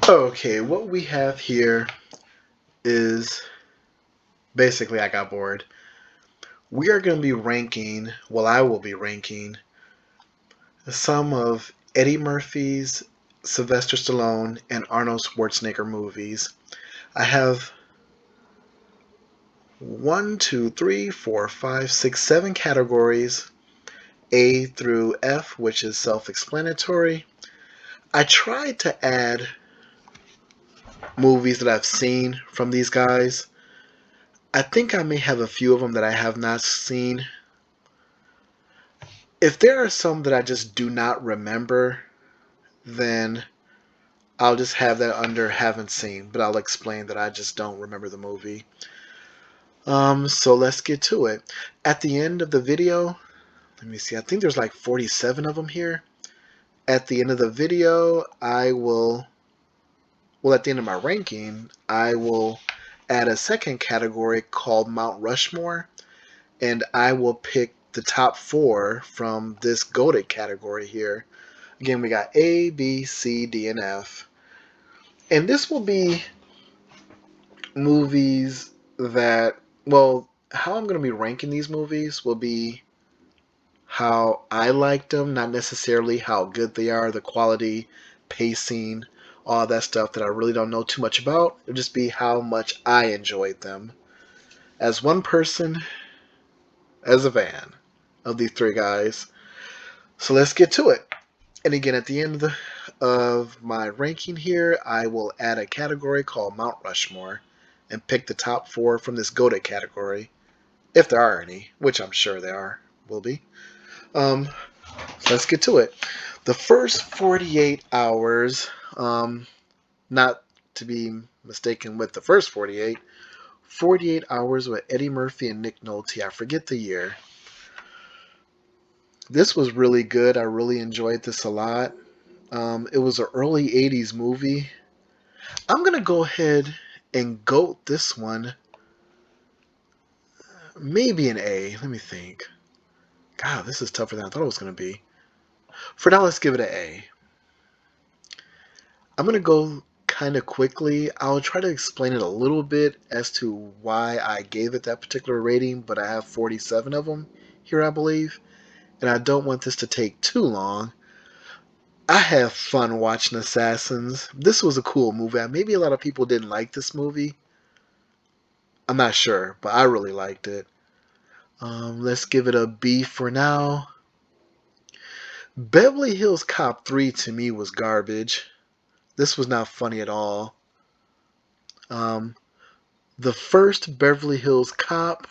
Okay, what we have here is basically I got bored. We are going to be ranking, well, I will be ranking some of Eddie Murphy's, Sylvester Stallone, and Arnold Schwarzenegger movies. I have one, two, three, four, five, six, seven categories, A through F, which is self explanatory. I tried to add movies that I've seen from these guys. I think I may have a few of them that I have not seen. If there are some that I just do not remember, then I'll just have that under haven't seen, but I'll explain that I just don't remember the movie. So let's get to it. At the end of the video, let me see, I think there's like 47 of them here. At the end of the video, at the end of my ranking, I will add a second category called Mount Rushmore, and I will pick the top four from this goated category here. Again, we got A, B, C, D, and F. And this will be movies that, well, how I'm going to be ranking these movies will be how I liked them, not necessarily how good they are, the quality, pacing, all that stuff that I really don't know too much about. It'll just be how much I enjoyed them. As one person, as a fan of these three guys. So let's get to it. And again, at the end of my ranking here, I will add a category called Mount Rushmore and pick the top four from this GOATed category, if there are any, which I'm sure there will be. Um, so let's get to it. The first 48 hours, not to be mistaken with the first 48, 48 hours with Eddie Murphy and Nick Nolte. I forget the year. This was really good. I really enjoyed this a lot. It was an early 80s movie. I'm going to go ahead and GOAT this one. Maybe an A. Let me think. God, this is tougher than I thought it was going to be. For now, let's give it an A. I'm going to go kind of quickly. I'll try to explain it a little bit as to why I gave it that particular rating, but I have 47 of them here, I believe. And I don't want this to take too long. I have fun watching Assassins. This was a cool movie. Maybe a lot of people didn't like this movie. I'm not sure, but I really liked it. Let's give it a B for now. Beverly Hills Cop 3 to me was garbage. This was not funny at all. Um, the first Beverly Hills Cop,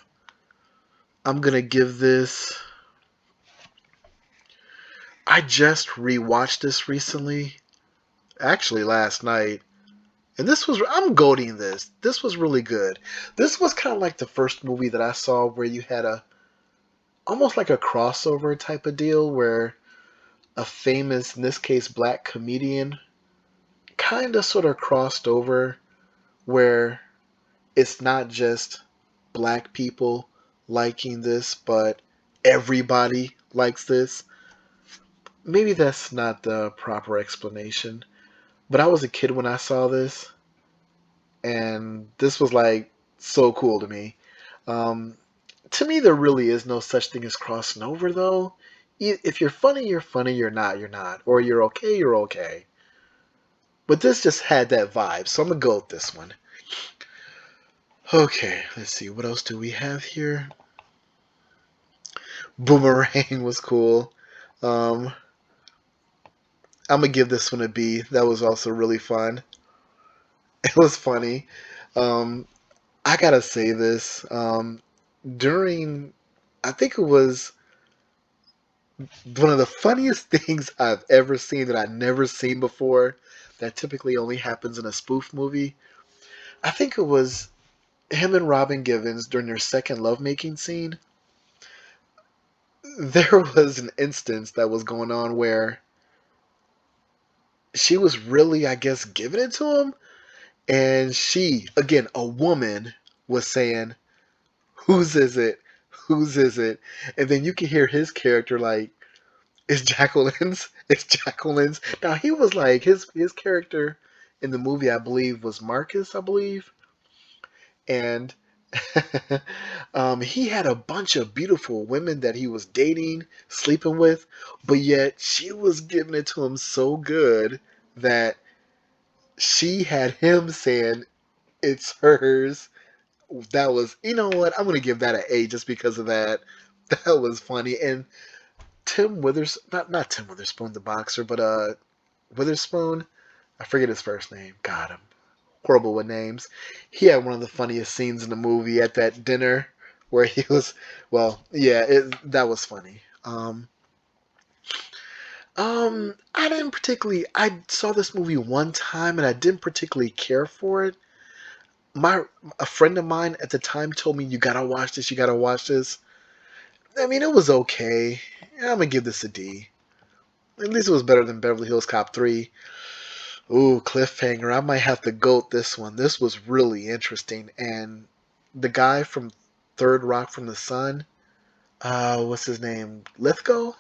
I'm going to give this. I just rewatched this recently. Actually, last night. And I'm goating this. This was really good. This was kind of like the first movie that I saw where you had almost like a crossover type of deal where a famous, in this case, black comedian kind of sort of crossed over where it's not just black people liking this, but everybody likes this. Maybe that's not the proper explanation, but I was a kid when I saw this, and this was like so cool to me. Um, to me, there really is no such thing as crossing over, though. If you're funny, you're funny. You're not, you're not. Or you're okay, you're okay. But this just had that vibe, so I'm gonna go with this one. Okay, let's see. What else do we have here? Boomerang was cool. Um, I'm gonna give this one a B. That was also really fun. It was funny. Um, I gotta say this. During, I think it was one of the funniest things I've ever seen that I've never seen before. That typically only happens in a spoof movie. I think it was him and Robin Givens during their second lovemaking scene. There was an instance that was going on where she was really, I guess, giving it to him. And she, again, a woman, was saying, "Whose is it? Whose is it?" And then you can hear his character like, "It's Jacqueline's. It's Jacqueline's." Now he was like his character. in the movie, I believe, was Marcus, I believe. And he had a bunch of beautiful women that he was dating, sleeping with, but yet she was giving it to him so good that she had him saying it's hers. That was, you know what? I'm gonna give that an A just because of that. That was funny. And Tim Withers, not Tim Witherspoon, the boxer, but Witherspoon. I forget his first name. God, I'm horrible with names. He had one of the funniest scenes in the movie at that dinner where he was, well, yeah, that was funny. I didn't particularly. I saw this movie one time and I didn't particularly care for it. My A friend of mine at the time told me you gotta watch this. You gotta watch this. I mean, it was okay. I'm gonna give this a D. At least it was better than Beverly Hills Cop 3. Ooh, cliffhanger. I might have to goat this one. This was really interesting. And the guy from Third Rock from the Sun, what's his name? Lithgow?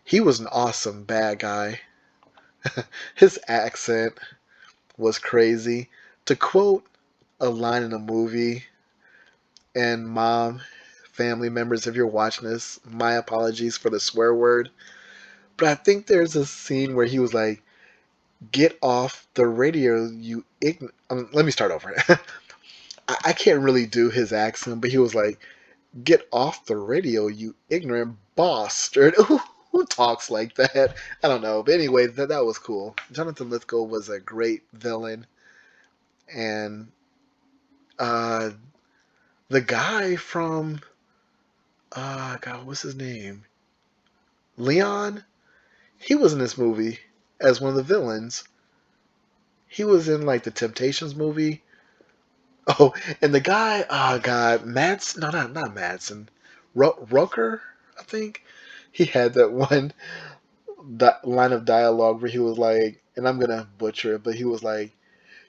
He was an awesome bad guy. His accent was crazy. To quote a line in a movie, and mom, family members, if you're watching this, my apologies for the swear word. But I think there's a scene where he was like, "Get off the radio, you ign." Let me start over. I can't really do his accent, but he was like, "Get off the radio, you ignorant bastard." Who talks like that? I don't know. But anyway, that was cool. Jonathan Lithgow was a great villain. And uh, the guy from, God, what's his name? Leon? He was in this movie as one of the villains. He was in like the Temptations movie. Oh, and the guy, oh God, Mads, no, not Madsen, Rucker, I think. He had that one line of dialogue where he was like, and I'm gonna butcher it, but he was like,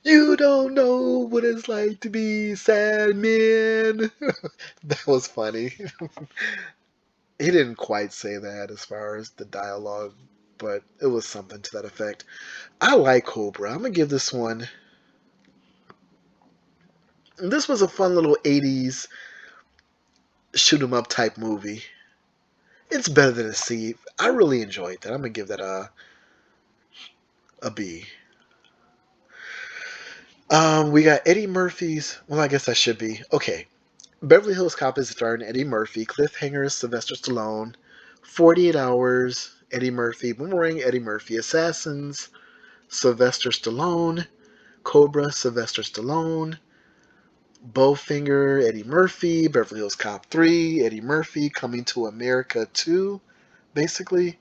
"You don't know what it's like to be sad, man." That was funny. He didn't quite say that as far as the dialogue, but it was something to that effect. I like Cobra. I'm gonna give this one. This was a fun little '80s shoot 'em up type movie. It's better than a C. I really enjoyed that. I'm gonna give that a B. We got Eddie Murphy's. Well, I guess that should be okay. Beverly Hills Cop is starring Eddie Murphy. Cliffhanger, Sylvester Stallone. 48 Hours, Eddie Murphy. Boomerang, Eddie Murphy. Assassins, Sylvester Stallone. Cobra, Sylvester Stallone. Bowfinger, Eddie Murphy. Beverly Hills Cop 3, Eddie Murphy. Coming to America 2, basically.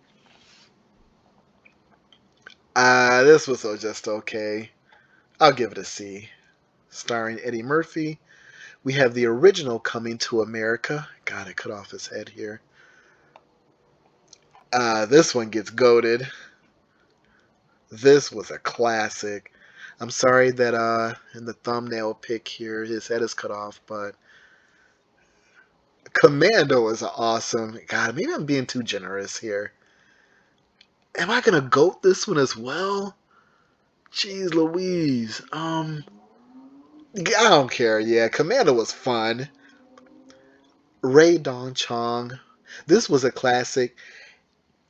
This was just okay. I'll give it a C. Starring Eddie Murphy. We have the original Coming to America. God, I cut off his head here. This one gets goated. This was a classic. I'm sorry that in the thumbnail pic here his head is cut off, but Commando is awesome. God, maybe I'm being too generous here. Am I gonna goat this one as well? Jeez Louise. I don't care. Yeah, Commando was fun. Ray Dong Chong. This was a classic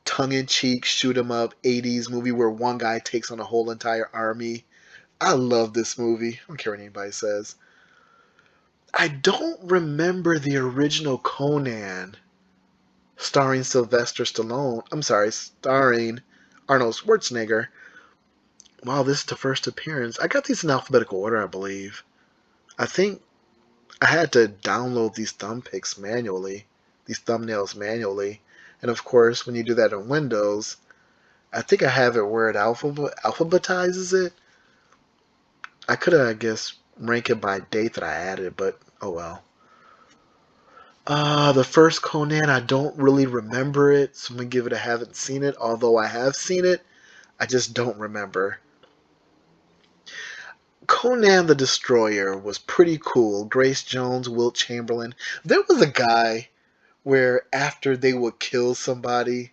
tongue-in-cheek shoot 'em up 80s movie where one guy takes on a whole entire army. I love this movie. I don't care what anybody says. I don't remember the original Conan starring Sylvester Stallone. I'm sorry, starring Arnold Schwarzenegger. Wow, this is the first appearance. I got these in alphabetical order, I believe. I think I had to download these thumb picks manually, these thumbnails manually. And of course, when you do that in Windows, I think I have it where it alphabetizes it. I could have, I guess, rank it by date that I added, but oh well. The first Conan, I don't really remember it, so I'm gonna give it a haven't seen it. Although I have seen it, I just don't remember. Conan the Destroyer was pretty cool. Grace Jones, Wilt Chamberlain. There was a guy where after they would kill somebody,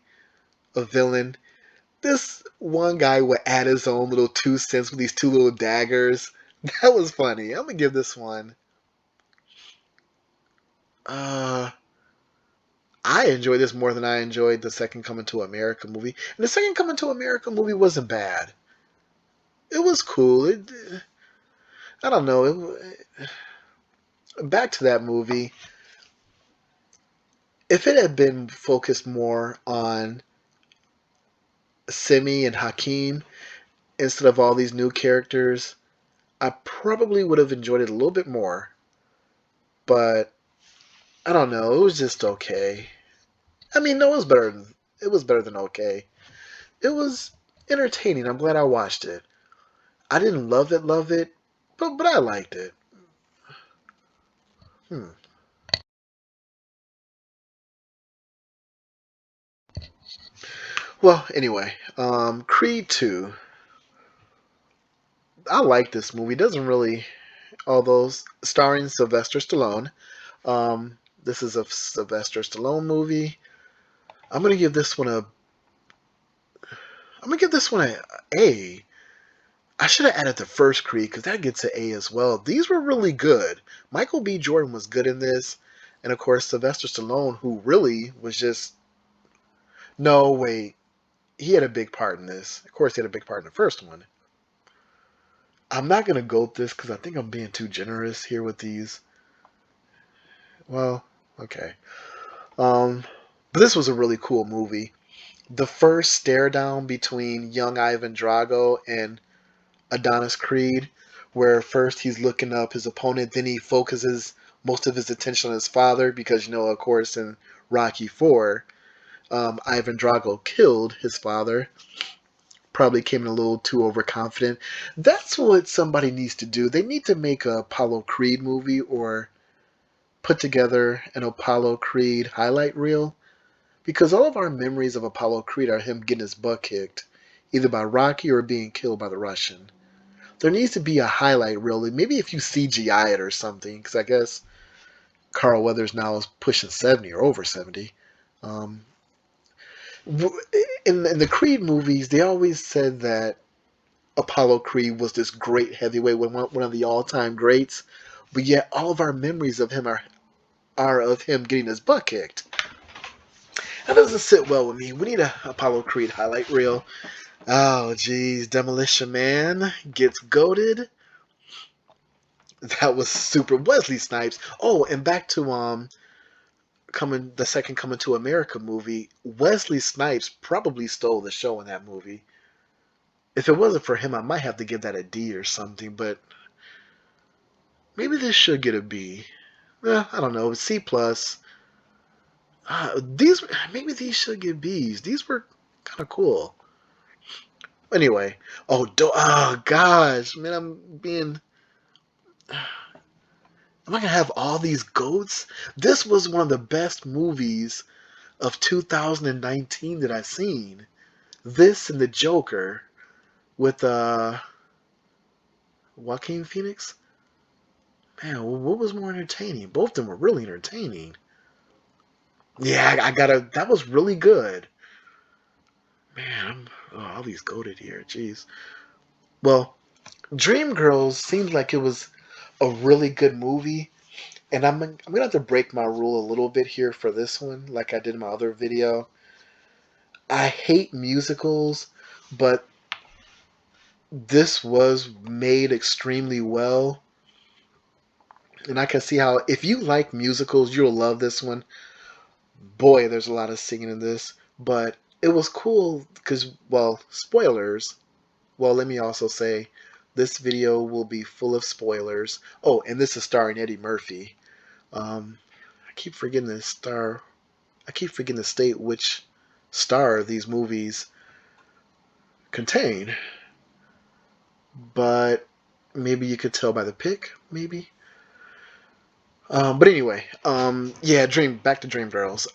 a villain, this One guy would add his own little 2 cents with these two little daggers. That was funny. I'm gonna give this one. Uh, I enjoyed this more than I enjoyed the second Coming to America movie. And the second Coming to America movie wasn't bad. It was cool. I don't know. Back to that movie. If it had been focused more on Simi and Hakeem instead of all these new characters, I probably would have enjoyed it a little bit more. But I don't know. It was just okay. I mean, no, it was better. It was better than okay. It was entertaining. I'm glad I watched it. I didn't love it, but I liked it. Hmm. Well, anyway, Creed 2. I like this movie. It doesn't really, although starring Sylvester Stallone. This is a Sylvester Stallone movie. I'm gonna give this one a. I'm gonna give this one a A. I should have added the first Creed because that gets an A as well. These were really good. Michael B. Jordan was good in this, and of course Sylvester Stallone, who really was just no wait, he had a big part in this. Of course, he had a big part in the first one. I'm not gonna go with this because I think I'm being too generous here with these. Well, okay. Um, but this was a really cool movie. The first stare down between young Ivan Drago and Adonis Creed, where first he's looking up his opponent, then he focuses most of his attention on his father because, of course, in Rocky 4, Ivan Drago killed his father. Probably came in a little too overconfident. That's what somebody needs to do. They need to make a Apollo Creed movie or put together an Apollo Creed highlight reel because all of our memories of Apollo Creed are him getting his butt kicked, either by Rocky or being killed by the Russian. There needs to be a highlight reel. Maybe if you CGI it or something, because I guess Carl Weathers now is pushing 70 or over 70. Um, in the Creed movies, they always said that Apollo Creed was this great heavyweight, one of the all-time greats, but yet all of our memories of him are of him getting his butt kicked. That doesn't sit well with me. We need a Apollo Creed highlight reel. Oh, geez, Demolition Man gets goaded. That was super. Wesley Snipes. Oh, and back to the second Coming to America movie. Wesley Snipes probably stole the show in that movie. If it wasn't for him, I might have to give that a D or something. But maybe this should get a B. I don't know. C plus. These maybe these should get Bs. These were kind of cool. Anyway, oh gosh, man, am I gonna have all these goats? This was one of the best movies of 2019 that I've seen. This and the Joker with Joaquin Phoenix. Man, what was more entertaining? Both of them were really entertaining. Yeah, I gotta. That was really good. Man, all these goated here. Jeez. Well, Dreamgirls seems like it was a really good movie, and I'm gonna have to break my rule a little bit here for this one, like I did in my other video. I hate musicals, but this was made extremely well, and I can see how if you like musicals, you'll love this one. Boy, there's a lot of singing in this, but it was cool because, well, spoilers. Well, let me also say this video will be full of spoilers. Oh, and this is starring Eddie Murphy. Um, I keep forgetting the star. I keep forgetting to state which star these movies contain, but maybe you could tell by the pic, maybe. But anyway, yeah, back to Dreamgirls.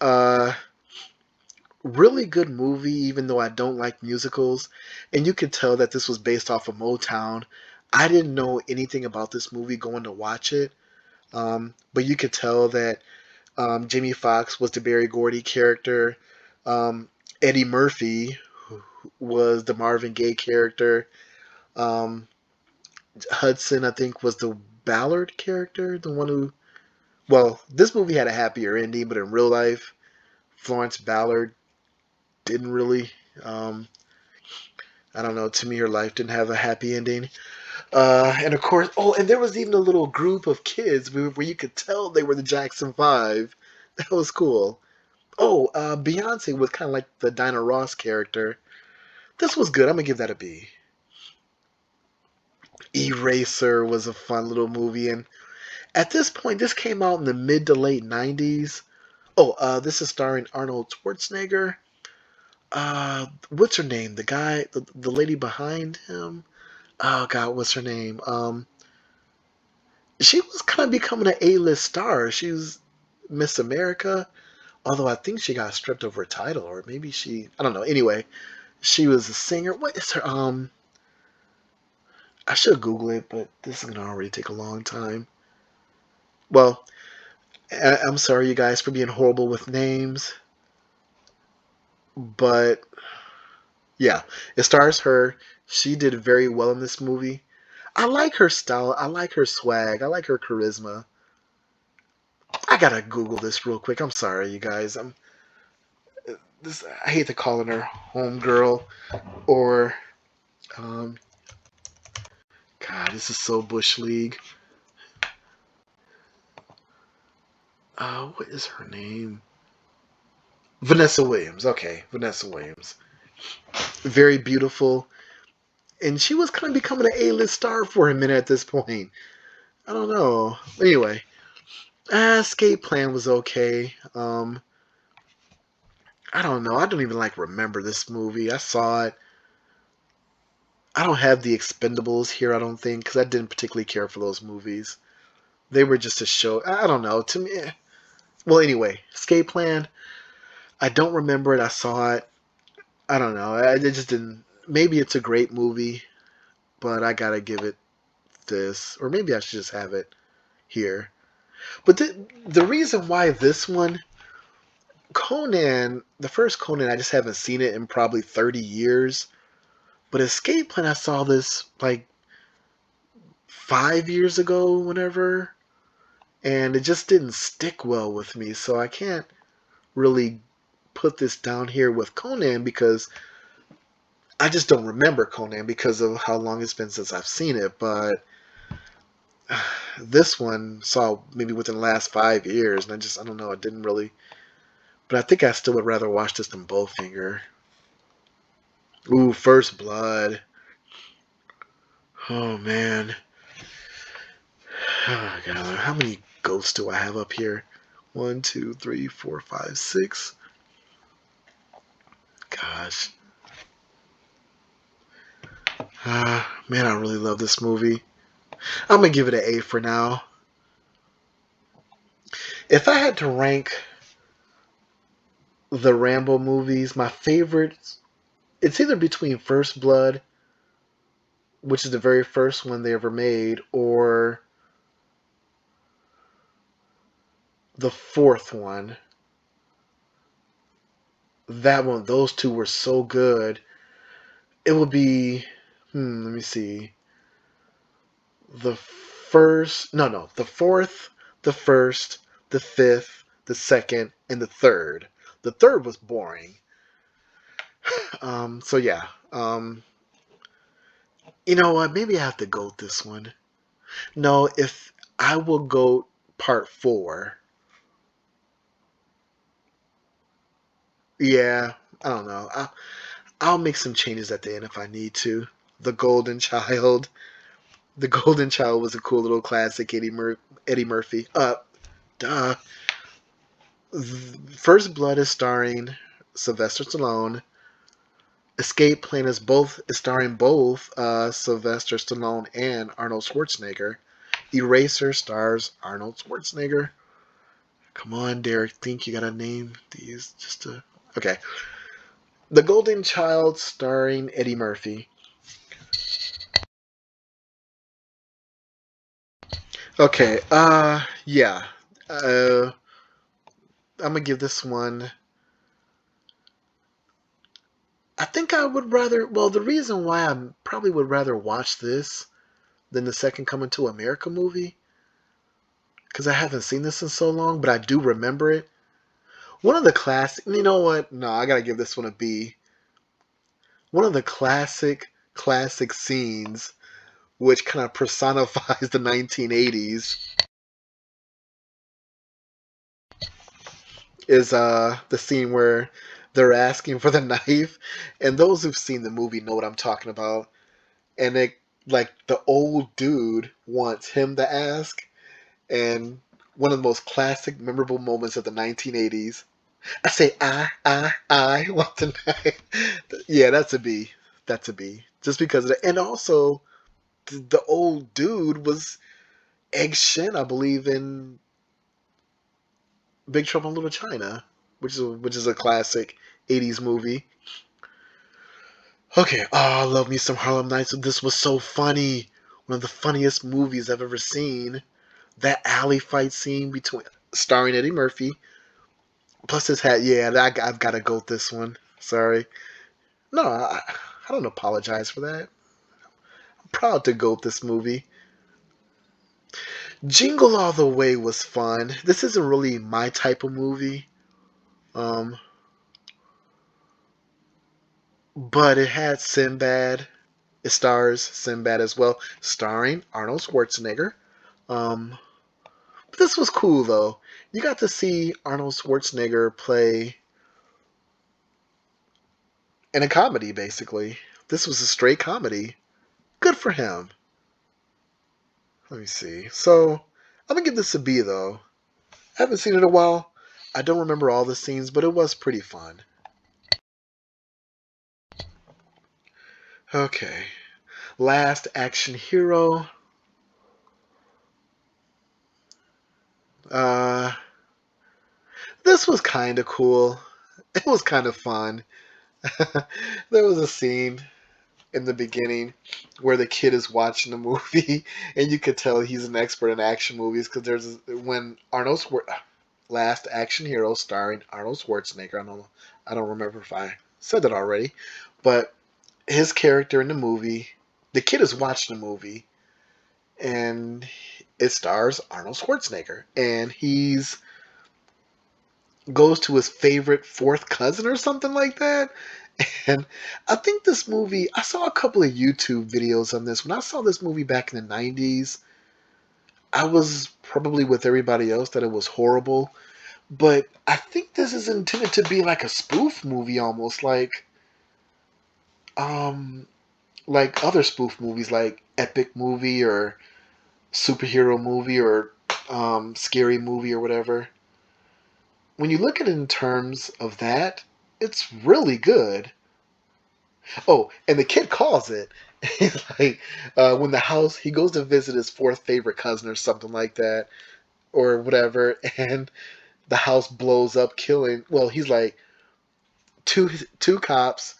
Really good movie, even though I don't like musicals. And you could tell that this was based off of Motown. I didn't know anything about this movie going to watch it. But you could tell that Jamie Foxx was the Barry Gordy character. Um, Eddie Murphy, was the Marvin Gaye character. Um, Hudson, I think, was the Ballard character, the one who. Well, this movie had a happier ending, but in real life, Florence Ballard didn't really. Um, I don't know. To me, her life didn't have a happy ending. And of course, oh, and there was even a little group of kids where you could tell they were the Jackson Five. That was cool. Oh, Beyonce was kind of like the Dinah Ross character. This was good. I'm gonna give that a B. Eraser was a fun little movie, and at this point, this came out in the mid to late '90s. Oh, this is starring Arnold Schwarzenegger. What's her name? The guy, the lady behind him. Oh God, what's her name? She was kind of becoming an A-list star. She was Miss America, although I think she got stripped of her title, or maybe I don't know. Anyway, she was a singer. What is her? I should Google it, but this is gonna already take a long time. Well, I'm sorry, you guys, for being horrible with names, but yeah, it stars her. She did very well in this movie. I like her style. I like her swag. I like her charisma. I gotta Google this real quick. I'm sorry, you guys. I'm this. I hate to call her homegirl or um. God, this is so bush league. What is her name? Vanessa Williams. Okay, Vanessa Williams. Very beautiful, and she was kind of becoming an A-list star for a minute at this point. I don't know. Anyway, Escape Plan was okay. I don't know. I don't even like remember this movie. I saw it. I don't have the Expendables here. I don't think because I didn't particularly care for those movies. They were just a show. I don't know. To me, well, anyway, Escape Plan. I don't remember it. I saw it. I don't know. I just didn't. Maybe it's a great movie, but I gotta give it this, or maybe I should just have it here. But the reason why this one, Conan, the first Conan, I just haven't seen it in probably 30 years. But Escape Plan, I saw this like 5 years ago, whenever, and it just didn't stick well with me. So I can't really put this down here with Conan because I just don't remember Conan because of how long it's been since I've seen it. But this one saw maybe within the last 5 years, and I don't know, it didn't really. But I think I still would rather watch this than Bowfinger. Ooh, First Blood. Oh man. Oh god, how many ghosts do I have up here? One, two, three, four, five, six. Gosh. Man, I really love this movie. I'm gonna give it an A for now. If I had to rank the Rambo movies, my favorites, it's either between First Blood, which is the very first one they ever made, or the fourth one. That one, those two were so good. It would be, let me see. The first, no, the fourth, the first, the fifth, the second, and the third. The third was boring. So yeah. You know what? Maybe I have to go with this one. No, if I will go part four. Yeah, I don't know. I'll make some changes at the end if I need to. The Golden Child. The Golden Child was a cool little classic. Eddie Murphy. Duh. First Blood is starring Sylvester Stallone. Escape Plan is starring both Sylvester Stallone and Arnold Schwarzenegger. Eraser stars Arnold Schwarzenegger. Come on, Derek. Think you gotta name these just to. Okay. The Golden Child starring Eddie Murphy. Okay. Yeah. I'm gonna give this one. I think I would rather. Well, the reason why I probably would rather watch this than the second Coming to America movie, because I haven't seen this in so long, but I do remember it. One of the classic. You know what? No, I gotta give this one a B. One of the classic scenes, which kind of personifies the 1980s, is the scene where they're asking for the knife, and those who've seen the movie know what I'm talking about. And it like the old dude wants him to ask, and one of the most classic, memorable moments of the 1980s. I say, I want the knife. Yeah, that's a B. That's a B. Just because of that. And also, the old dude was Egg Shen, I believe, in Big Trouble in Little China, which is a classic 80s movie. Okay, oh, I love me some Harlem Nights. This was so funny. One of the funniest movies I've ever seen. That alley fight scene between starring Eddie Murphy, plus his hat. Yeah, I've got to go with this one. Sorry. No, I don't apologize for that. I'm proud to go with this movie. Jingle All the Way was fun. This isn't really my type of movie, um, but it had Sinbad. It stars Sinbad as well, starring Arnold Schwarzenegger. Um, this was cool though. You got to see Arnold Schwarzenegger play in a comedy, basically. This was a straight comedy. Good for him. Let me see. So, I'm gonna give this a B though. I haven't seen it in a while. I don't remember all the scenes, but it was pretty fun. Okay. Last action hero. Uh, this was kind of cool. It was kind of fun. There was a scene in the beginning where the kid is watching the movie, and you could tell he's an expert in action movies because there's when Last Action Hero starring Arnold Schwarzenegger. I don't remember if I said that already, but his character in the movie, the kid is watching the movie, and it stars Arnold Schwarzenegger, and he's goes to his favorite fourth cousin or something like that. And I think this movie, I saw a couple of YouTube videos on this. When I saw this movie back in the 90s, I was probably with everybody else that it was horrible. But I think this is intended to be like a spoof movie almost um like other spoof movies like Epic Movie or Superhero Movie or Scary Movie or whatever. When you look at it in terms of that, it's really good. Oh, and the kid calls it. He's like, when the house, he goes to visit his fourth favorite cousin or something like that, or whatever, and the house blows up, killing. Well, he's like, two cops,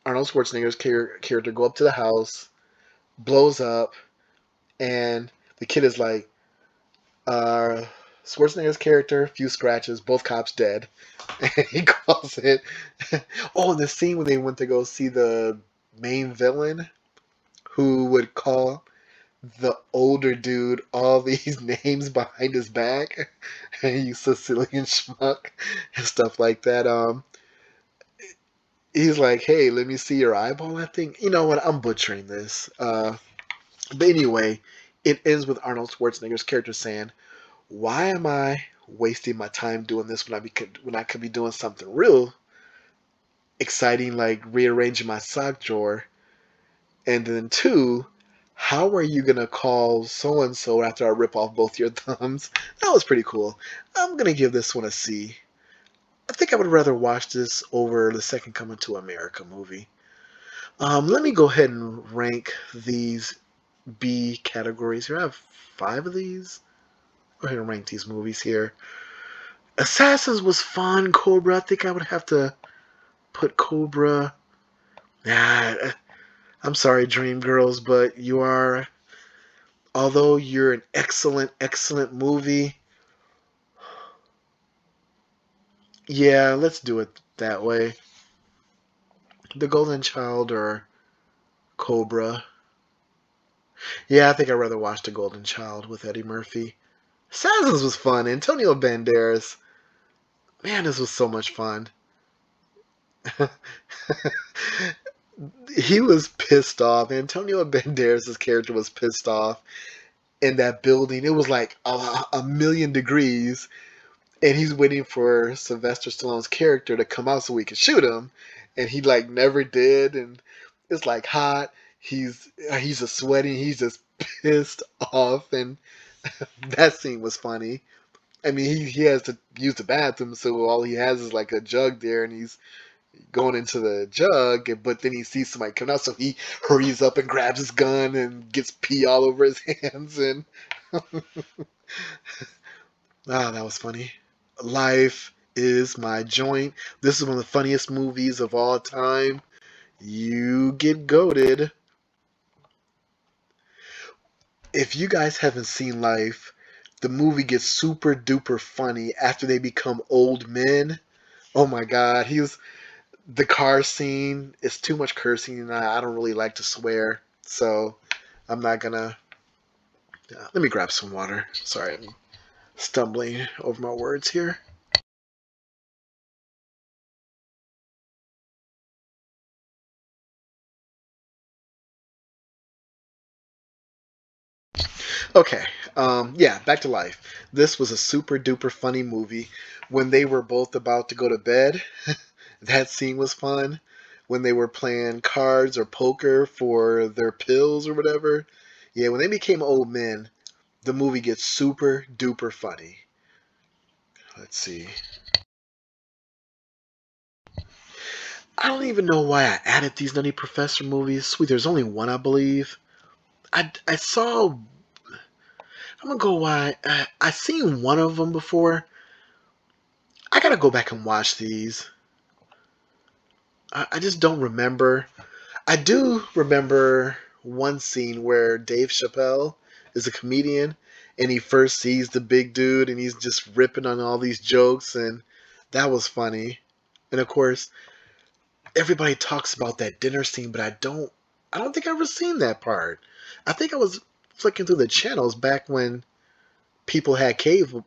Arnold Schwarzenegger's character, go up to the house, blows up, and the kid is like, uh, Schwarzenegger's character, few scratches, both cops dead. And he calls it. Oh, and the scene when they went to go see the main villain, who would call the older dude all these names behind his back, and you Sicilian schmuck and stuff like that. He's like, "Hey, let me see your eyeball." I think you know what I'm butchering this. But anyway, it ends with Arnold Schwarzenegger's character saying, "Why am I wasting my time doing this when I could be doing something real exciting like rearranging my sock drawer?" And then two, how are you gonna call so and so after I rip off both your thumbs? That was pretty cool. I'm gonna give this one a C. I think I would rather watch this over the Second Coming to America movie. Let me go ahead and rank these B categories here. I have five of these. Go ahead and rank these movies here. Assassins was fun. Cobra, I think I would have to put Cobra. Nah, I'm sorry, Dreamgirls, but although you're an excellent movie, yeah, let's do it that way. The Golden Child or Cobra. Yeah, I think I'd rather watch The Golden Child with Eddie Murphy. Assassins was fun. Antonio Banderas. Man, this was so much fun. He was pissed off. Antonio Banderas' character was pissed off in that building. It was like a million degrees, and he's waiting for Sylvester Stallone's character to come out so we can shoot him, and he like never did, and it's like hot. He's just sweating. He's just pissed off, and that scene was funny. I mean, he has to use the bathroom, so all he has is like a jug there, and he's going into the jug, but then he sees somebody coming out, so he hurries up and grabs his gun and gets pee all over his hands, and that was funny. Life is my joint. This is one of the funniest movies of all time. You get goated. If you guys haven't seen Life, the movie gets super duper funny after they become old men. Oh my god, the car scene is too much cursing, and I don't really like to swear, so I'm not gonna. Let me grab some water. Sorry, I'm stumbling over my words here. Okay, yeah, back to life. This was a super duper funny movie. When they were both about to go to bed, that scene was fun. When they were playing cards or poker for their pills or whatever. Yeah, when they became old men, the movie gets super duper funny. Let's see. I don't even know why I added these Nutty Professor movies. Sweet, there's only one, I believe. I saw. I'm gonna go why I seen one of them before. I gotta go back and watch these. I just don't remember. I do remember one scene where Dave Chappelle is a comedian and he first sees the big dude and he's just ripping on all these jokes, and that was funny. And of course, everybody talks about that dinner scene, but I don't think I've ever seen that part. I think I was flicking through the channels back when people had cable,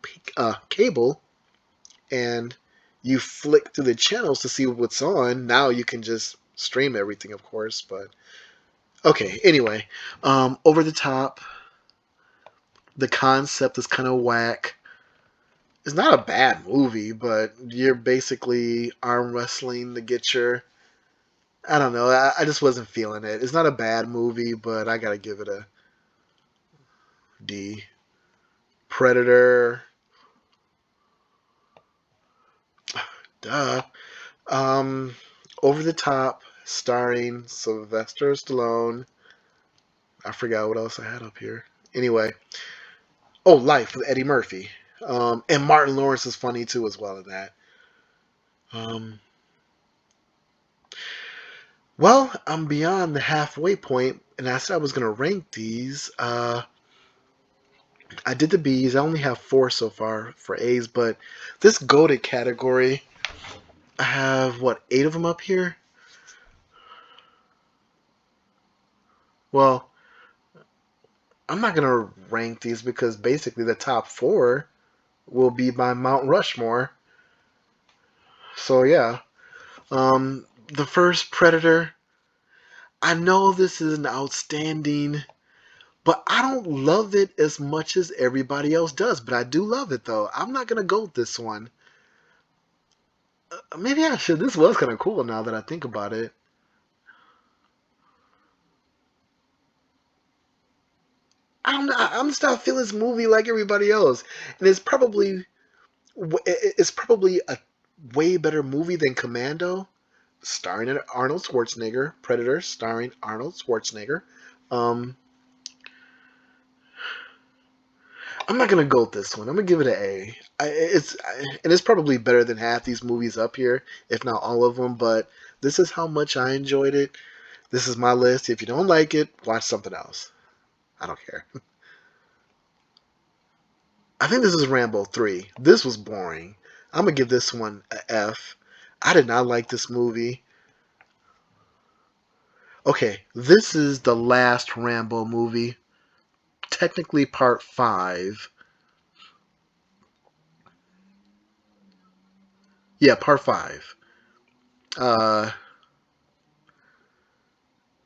and you flick through the channels to see what's on. Now you can just stream everything, of course. But okay, anyway, over the top. The concept is kind of whack. It's not a bad movie, but you're basically arm wrestling to get your. I don't know. I just wasn't feeling it. It's not a bad movie, but I gotta give it a D. Predator. Duh. Um, Over the Top, starring Sylvester Stallone. I forgot what else I had up here. Anyway, oh, Life with Eddie Murphy. And Martin Lawrence is funny too, as well as that. Um, well, I'm beyond the halfway point, and I said I was gonna rank these. I did the B's. I only have four so far for A's, but this goated category, I have what, eight of them up here. Well, I'm not gonna rank these because basically the top four will be my Mount Rushmore. So yeah, the first Predator. I know this is an outstanding, but I don't love it as much as everybody else does. But I do love it though. I'm not gonna go with this one. Maybe I should. This was kind of cool now that I think about it. I'm just not feeling this movie like everybody else, and it's probably a way better movie than Commando, starring Arnold Schwarzenegger. Predator, starring Arnold Schwarzenegger. Um, I'm not gonna go with this one. I'm gonna give it an A. And it's probably better than half these movies up here, if not all of them. But this is how much I enjoyed it. This is my list. If you don't like it, watch something else. I don't care. I think this is Rambo 3. This was boring. I'm gonna give this one a F. I did not like this movie. Okay, this is the last Rambo movie. Technically part 5. Yeah, part 5. Uh,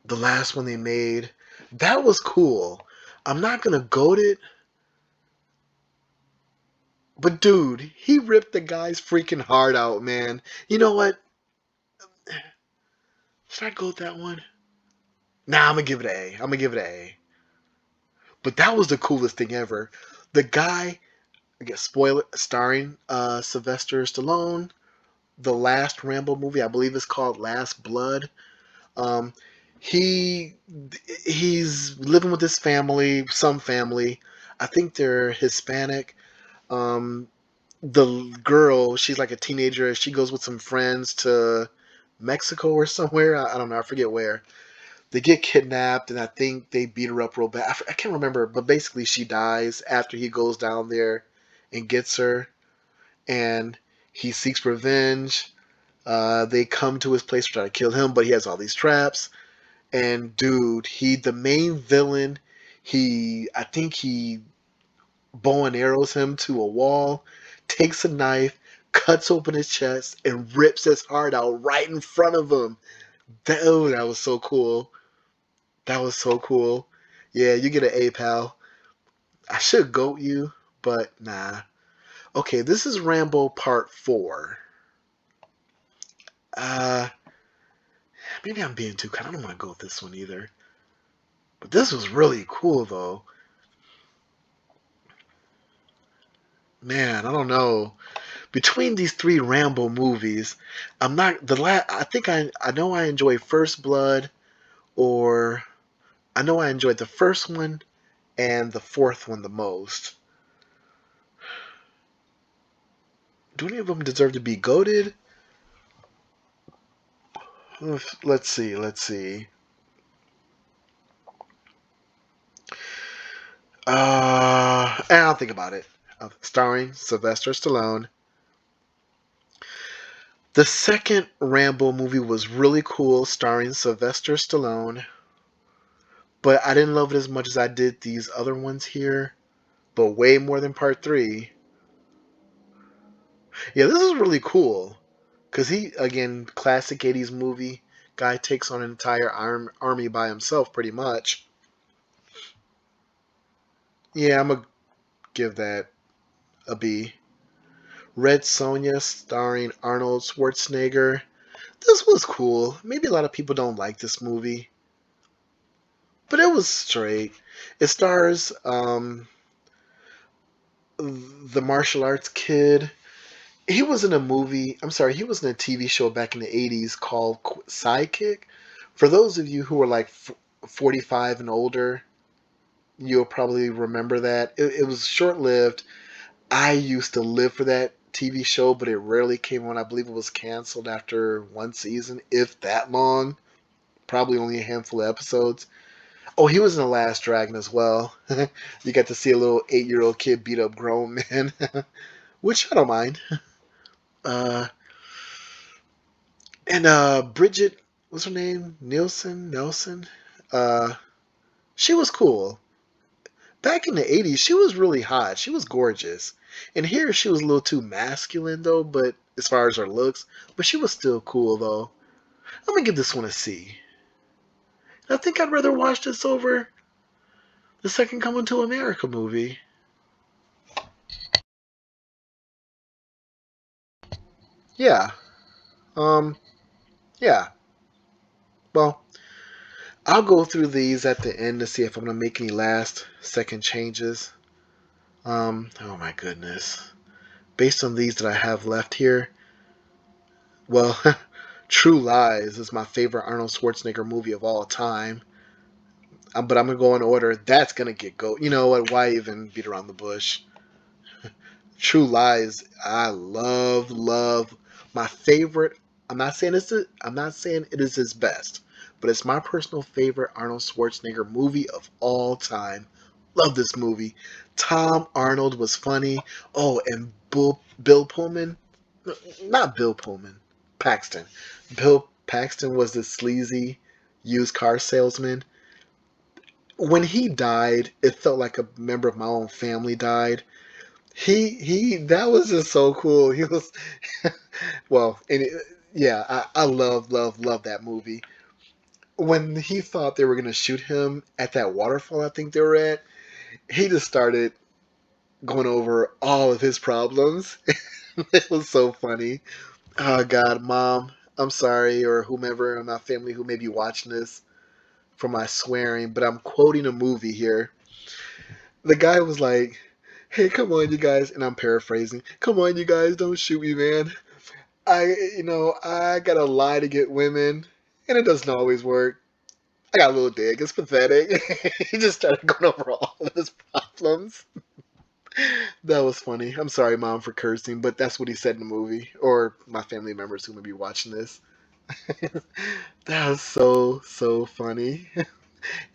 the last one they made. That was cool. I'm not gonna goat it, but dude, he ripped the guy's freaking heart out, man. You know what? Should I goat that one? Nah, I'm gonna give it an A. I'm gonna give it an A. But that was the coolest thing ever. The guy, I guess, spoiler, starring Sylvester Stallone. The last Rambo movie, I believe, is called Last Blood. Um, he he's living with his family, some family. I think they're Hispanic. Um, the girl, she's like a teenager. She goes with some friends to Mexico or somewhere. I don't know. I forget where. They get kidnapped, and I think they beat her up real bad. I can't remember, but basically she dies after he goes down there and gets her, and he seeks revenge. They come to his place to try to kill him, but he has all these traps. And dude, the main villain. I think he bow and arrows him to a wall, takes a knife, cuts open his chest, and rips his heart out right in front of him. That was so cool. That was so cool. Yeah, you get an A, pal. I should goat you, but nah. Okay, this is Rambo Part 4. Uh, maybe I'm being too kind. I don't want to go with this one either. But this was really cool, though. Man, I don't know. Between these three Rambo movies, I'm not the last. I think I know I enjoy First Blood, or I know I enjoyed the first one and the fourth one the most. Do any of them deserve to be goated? Let's see. Let's see. I'll think about it. Starring Sylvester Stallone. The second Rambo movie was really cool, starring Sylvester Stallone, but I didn't love it as much as I did these other ones here, but way more than part 3. Yeah, this is really cool, because again, classic 80s movie, guy takes on an entire army by himself, pretty much. Yeah, I'm going to give that a B. Red Sonja, starring Arnold Schwarzenegger. This was cool. Maybe a lot of people don't like this movie, but it was straight. It stars the martial arts kid. He was in a movie. I'm sorry, he was in a TV show back in the '80s called Sidekick. For those of you who are like 45 and older, you'll probably remember that. It was short lived. I used to live for that TV show, but it rarely came on. I believe it was canceled after one season, if that long. Probably only a handful of episodes. Oh, he was in The Last Dragon as well. You got to see a little 8-year-old kid beat up grown men, which I don't mind. Uh, and Bridget, what's her name? Nelson. Uh, she was cool. Back in the '80s, she was really hot. She was gorgeous. And here she was a little too masculine though, but as far as her looks, but she was still cool though. I'm gonna give this one a C. I think I'd rather watch this over the second Coming to America movie. Yeah. Um. Yeah. Well, I'll go through these at the end to see if I'm gonna make any last second changes. Oh my goodness. Based on these that I have left here, well, True Lies is my favorite Arnold Schwarzenegger movie of all time. But I'm gonna go in order. That's gonna get go. You know what? Why even beat around the bush? True Lies. I love my favorite. I'm not saying it is his best, but it's my personal favorite Arnold Schwarzenegger movie of all time. Love this movie. Tom Arnold was funny. Oh, and Bill Pullman. Not Bill Pullman. Paxton. Bill Paxton was the sleazy. used car salesman. When he died, it felt like a member of my own family died. He that was just so cool. He was well, yeah, I love that movie. When he thought they were gonna shoot him at that waterfall, I think they were at, he just started going over all of his problems. It was so funny. Oh God, Mom, I'm sorry, or whomever in my family who may be watching this for my swearing, but I'm quoting a movie here. The guy was like, "Hey, come on, you guys," and I'm paraphrasing. "Come on, you guys, don't shoot me, man. I gotta lie to get women, and it doesn't always work. I got a little dick. It's pathetic." He just started going over all of his problems. That was funny. I'm sorry, Mom, for cursing, but that's what he said in the movie, or my family members who may be watching this. That was so funny.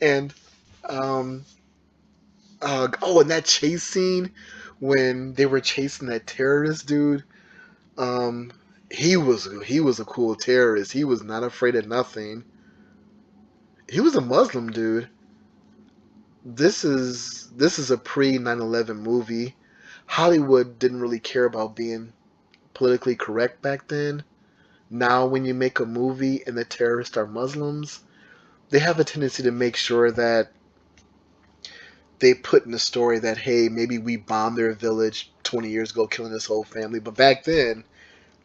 And um, and that chase scene when they were chasing that terrorist dude. Um, he was a cool terrorist. He was not afraid of nothing. He was a Muslim dude. This is a pre 9/11 movie. Hollywood didn't really care about being politically correct back then. Now, when you make a movie and the terrorists are Muslims, they have a tendency to make sure that they put in the story that, hey, maybe we bombed their village 20 years ago, killing this whole family. But back then,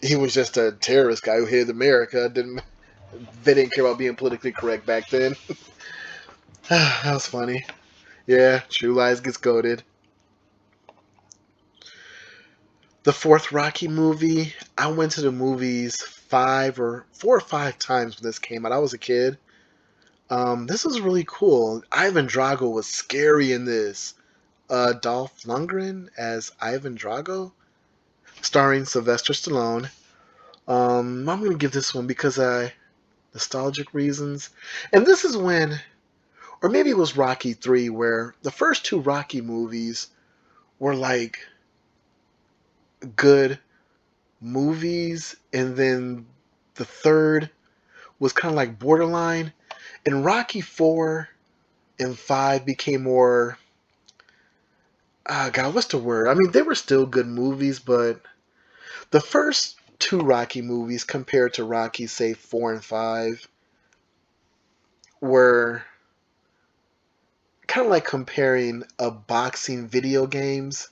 he was just a terrorist guy who hated America. They didn't care about being politically correct back then. That was funny. Yeah, True Lies gets goaded. The fourth Rocky movie, I went to the movies 4 or 5 times when this came out. I was a kid. This was really cool. Ivan Drago was scary in this. Dolph Lundgren as Ivan Drago, starring Sylvester Stallone. I'm gonna give this one because I nostalgic reasons, and this is when, or maybe it was Rocky 3, where the first two Rocky movies were like good movies, and then the third was kind of like borderline, and Rocky 4 and 5 became more. God, what's the word? I mean, they were still good movies, but the first two Rocky movies compared to Rocky, say 4 and 5, were kind of like comparing boxing video games.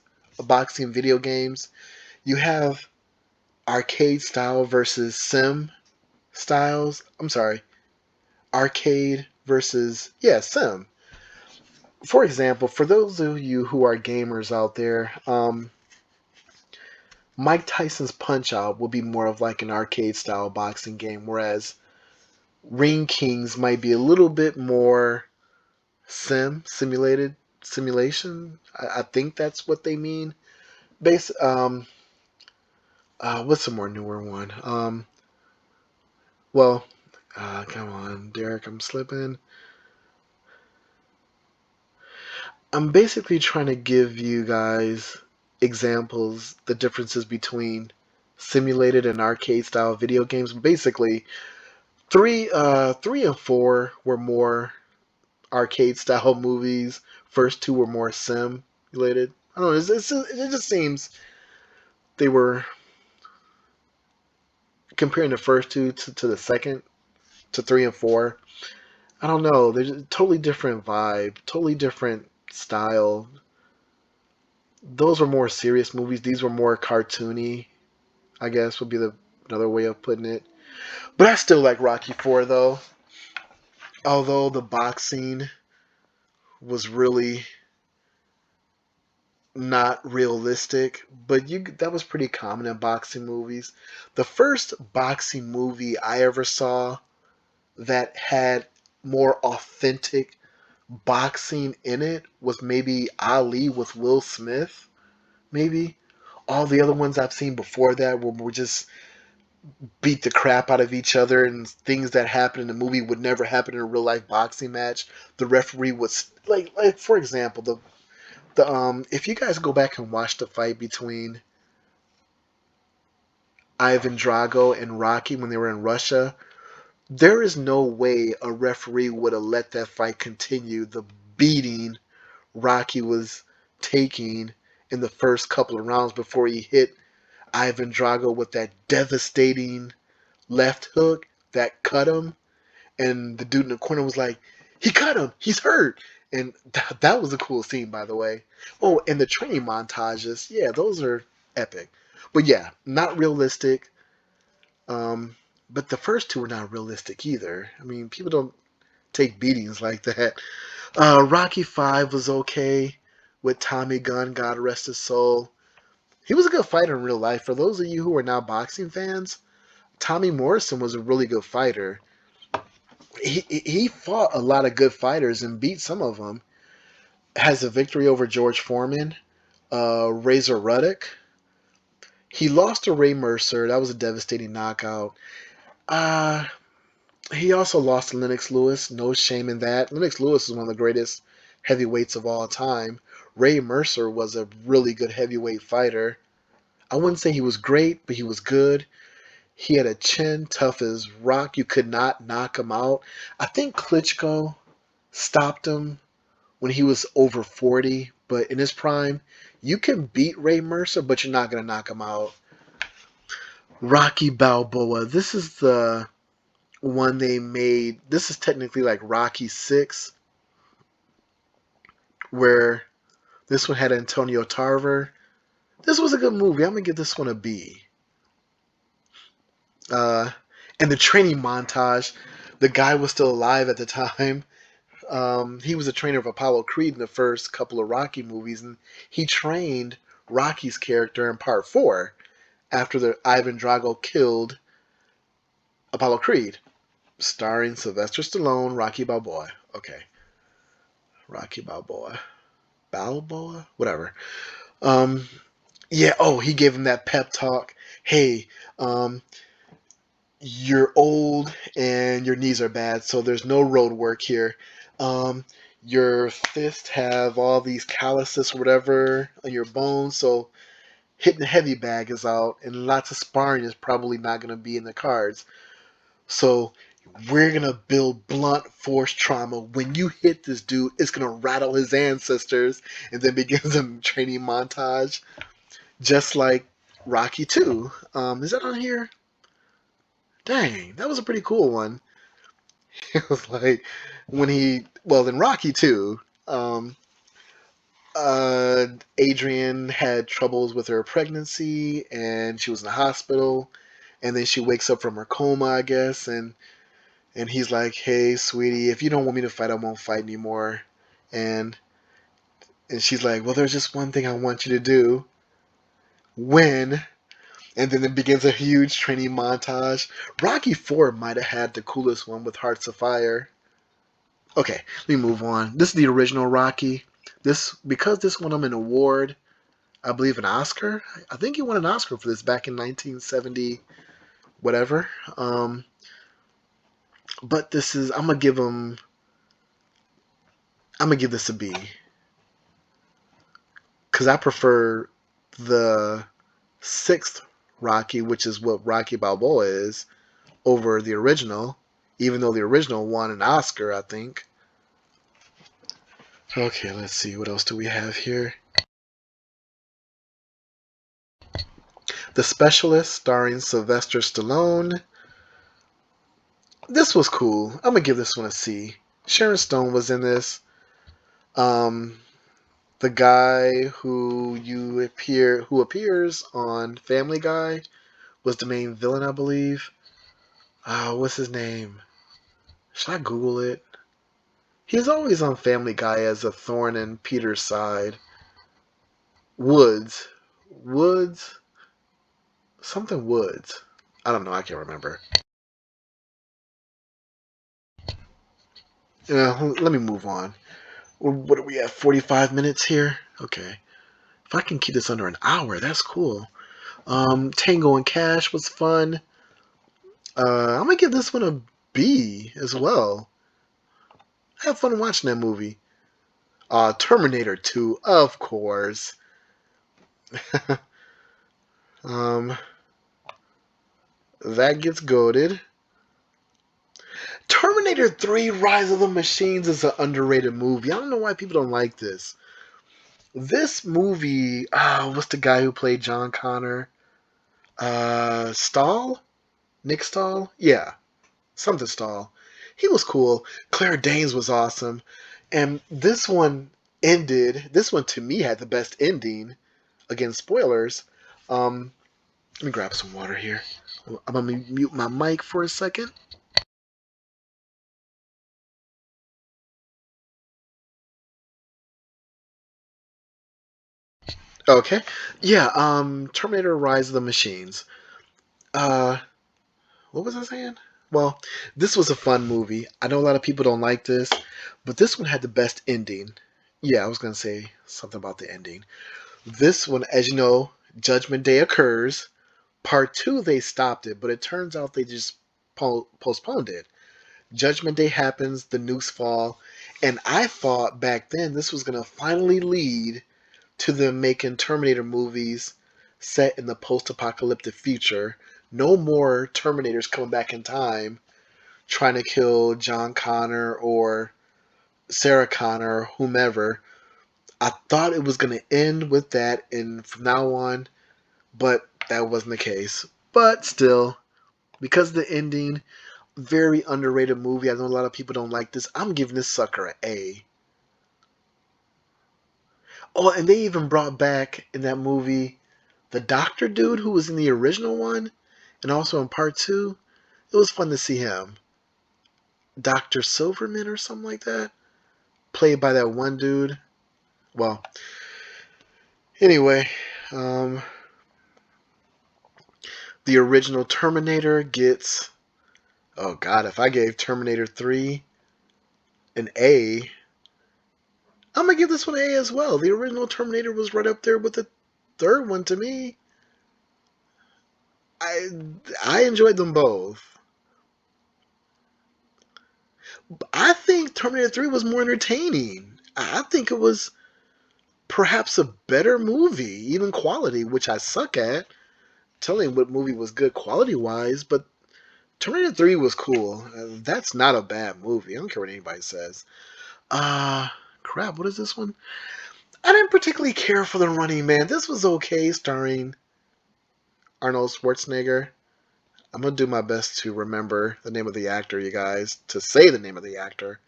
You have arcade style versus sim styles. I'm sorry, arcade versus, yeah, sim. For example, for those of you who are gamers out there, Mike Tyson's Punch Out will be more of like an arcade style boxing game, whereas Ring Kings might be a little bit more simulation. I think that's what they mean. Base what's a more newer one? Well, come on, Derek, I'm slipping. I'm basically trying to give you guys examples, the differences between simulated and arcade style video games. Basically, three and four were more arcade style movies. First two were more simulated. I don't know. It just seems they were comparing the first two to the second, to three and four. I don't know. There's a totally different vibe, totally different style. Those were more serious movies. These were more cartoony, I guess would be another way of putting it. But I still like Rocky 4 though. Although the boxing was really not realistic, but you that was pretty common in boxing movies. The first boxing movie I ever saw that had more authentic boxing in it was maybe Ali with Will Smith, maybe. All the other ones I've seen before that were just beat the crap out of each other, and things that happen in the movie would never happen in a real life boxing match. The referee was like for example, the if you guys go back and watch the fight between Ivan Drago and Rocky when they were in Russia, There is no way a referee would have let that fight continue. The beating Rocky was taking in the first couple of rounds before he hit Ivan Drago with that devastating left hook that cut him. And the dude in the corner was like, he cut him, he's hurt. And that was a cool scene, by the way. Oh, and the training montages, yeah, those are epic. But yeah, not realistic. Um, but the first two are not realistic either. I mean, people don't take beatings like that. Rocky Five was okay with Tommy Gunn, God rest his soul. He was a good fighter in real life. For those of you who are now boxing fans, Tommy Morrison was a really good fighter. He fought a lot of good fighters and beat some of them. Has a victory over George Foreman, Razor Ruddock. He lost to Ray Mercer. That was a devastating knockout. Uh, he also lost to Lennox Lewis. No shame in that. Lennox Lewis is one of the greatest heavyweights of all time. Ray Mercer was a really good heavyweight fighter. I wouldn't say he was great, but he was good. He had a chin tough as rock. You could not knock him out. I think Klitschko stopped him when he was over 40, but in his prime, you can beat Ray Mercer, but you're not going to knock him out. Rocky Balboa. This is the one they made. This is technically like Rocky 6, where this one had Antonio Tarver. This was a good movie. I'm going to give this one a B. Uh, and the training montage, the guy was still alive at the time. He was a trainer of Apollo Creed in the first couple of Rocky movies, and he trained Rocky's character in Part 4 after the Ivan Drago killed Apollo Creed, starring Sylvester Stallone, Rocky Balboa. Okay, Rocky Balboa, Balboa, whatever. Um, yeah. Oh, he gave him that pep talk. Hey, you're old and your knees are bad, so there's no road work here. Um, your fists have all these calluses or whatever on your bones, so hitting the heavy bag is out, and lots of sparring is probably not going to be in the cards. So we're going to build blunt force trauma. When you hit this dude, it's going to rattle his ancestors, and then begins a training montage, just like Rocky 2. Is that on here? Dang, that was a pretty cool one. It was like when in Rocky too, uh, Adrian had troubles with her pregnancy and she was in the hospital, and then she wakes up from her coma, I guess, and he's like, "Hey, sweetie, if you don't want me to fight, I won't fight anymore." And and she's like, "Well, there's just one thing I want you to do. Win." And then it begins a huge training montage. Rocky 4 might have had the coolest one with Hearts of Fire. Okay, let me move on. This is the original Rocky. This won him an award, I believe an Oscar. I think he won an Oscar for this back in 1970, whatever. But this is I'm gonna give this a B because I prefer the sixth Rocky, which is what Rocky Balboa is, over the original. Even though the original won an Oscar, I think. Okay, let's see. What else do we have here? The Specialist, starring Sylvester Stallone. This was cool. I'm gonna give this one a C. Sharon Stone was in this. Um, the guy who appears on Family Guy was the main villain, I believe. What's his name? Should I Google it? He's always on Family Guy as a thorn in Peter's side. Woods, Woods, something Woods. I don't know. I can't remember. Let me move on. What are we at? 45 minutes here? Okay. If I can keep this under an hour, that's cool. Tango and Cash was fun. I'm gonna give this one a B as well. I had fun watching that movie. Terminator 2, of course. um, that gets goaded. Terminator 3 Rise of the Machines is an underrated movie. I don't know why people don't like this. This movie, what's the guy who played John Connor? Stahl? Nick Stahl? Yeah, something Stahl. He was cool. Claire Danes was awesome. And this one to me had the best ending. Again, spoilers. Let me grab some water here. I'm gonna mute my mic for a second. Okay. Yeah, Terminator Rise of the Machines. Uh what was I saying? Well, this was a fun movie. I know a lot of people don't like this, but this one had the best ending. Yeah, I was gonna say something about the ending. This one, as you know, Judgment Day occurs. Part two, they stopped it, but it turns out they just postponed it. Judgment Day happens, the nukes fall, and I thought back then this was gonna finally lead to them making Terminator movies set in the post-apocalyptic future. No more Terminators coming back in time trying to kill John Connor or Sarah Connor or whomever. I thought it was going to end with that and from now on, but that wasn't the case. But still, because of the ending, very underrated movie. I know a lot of people don't like this. I'm giving this sucker an A. Oh, and they even brought back in that movie the doctor dude who was in the original one and also in part two. It was fun to see him. Dr. Silverman or something like that. Played by that one dude. Well, anyway, um, the original Terminator gets. Oh god, if I gave Terminator 3 an A, I'm gonna give this one an A as well. The original Terminator was right up there with the third one to me. I I enjoyed them both. I think Terminator 3 was more entertaining. I think it was perhaps a better movie, even quality, which I suck at telling what movie was good quality wise, but Terminator 3 was cool. That's not a bad movie. I don't care what anybody says. Crap, what is this one? I didn't particularly care for The Running Man. This was okay, starring Arnold Schwarzenegger. I'm gonna do my best to remember the name of the actor, you guys, to say the name of the actor.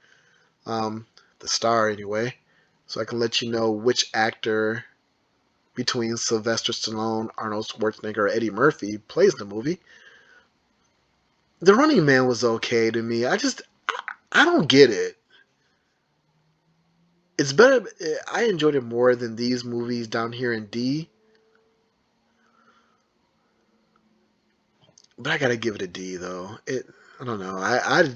Um, the star, anyway. So I can let you know which actor between Sylvester Stallone, Arnold Schwarzenegger, or Eddie Murphy plays the movie. The Running Man was okay to me. I don't get it. It's better. I enjoyed it more than these movies down here in D, but I gotta give it a D though. I don't know. I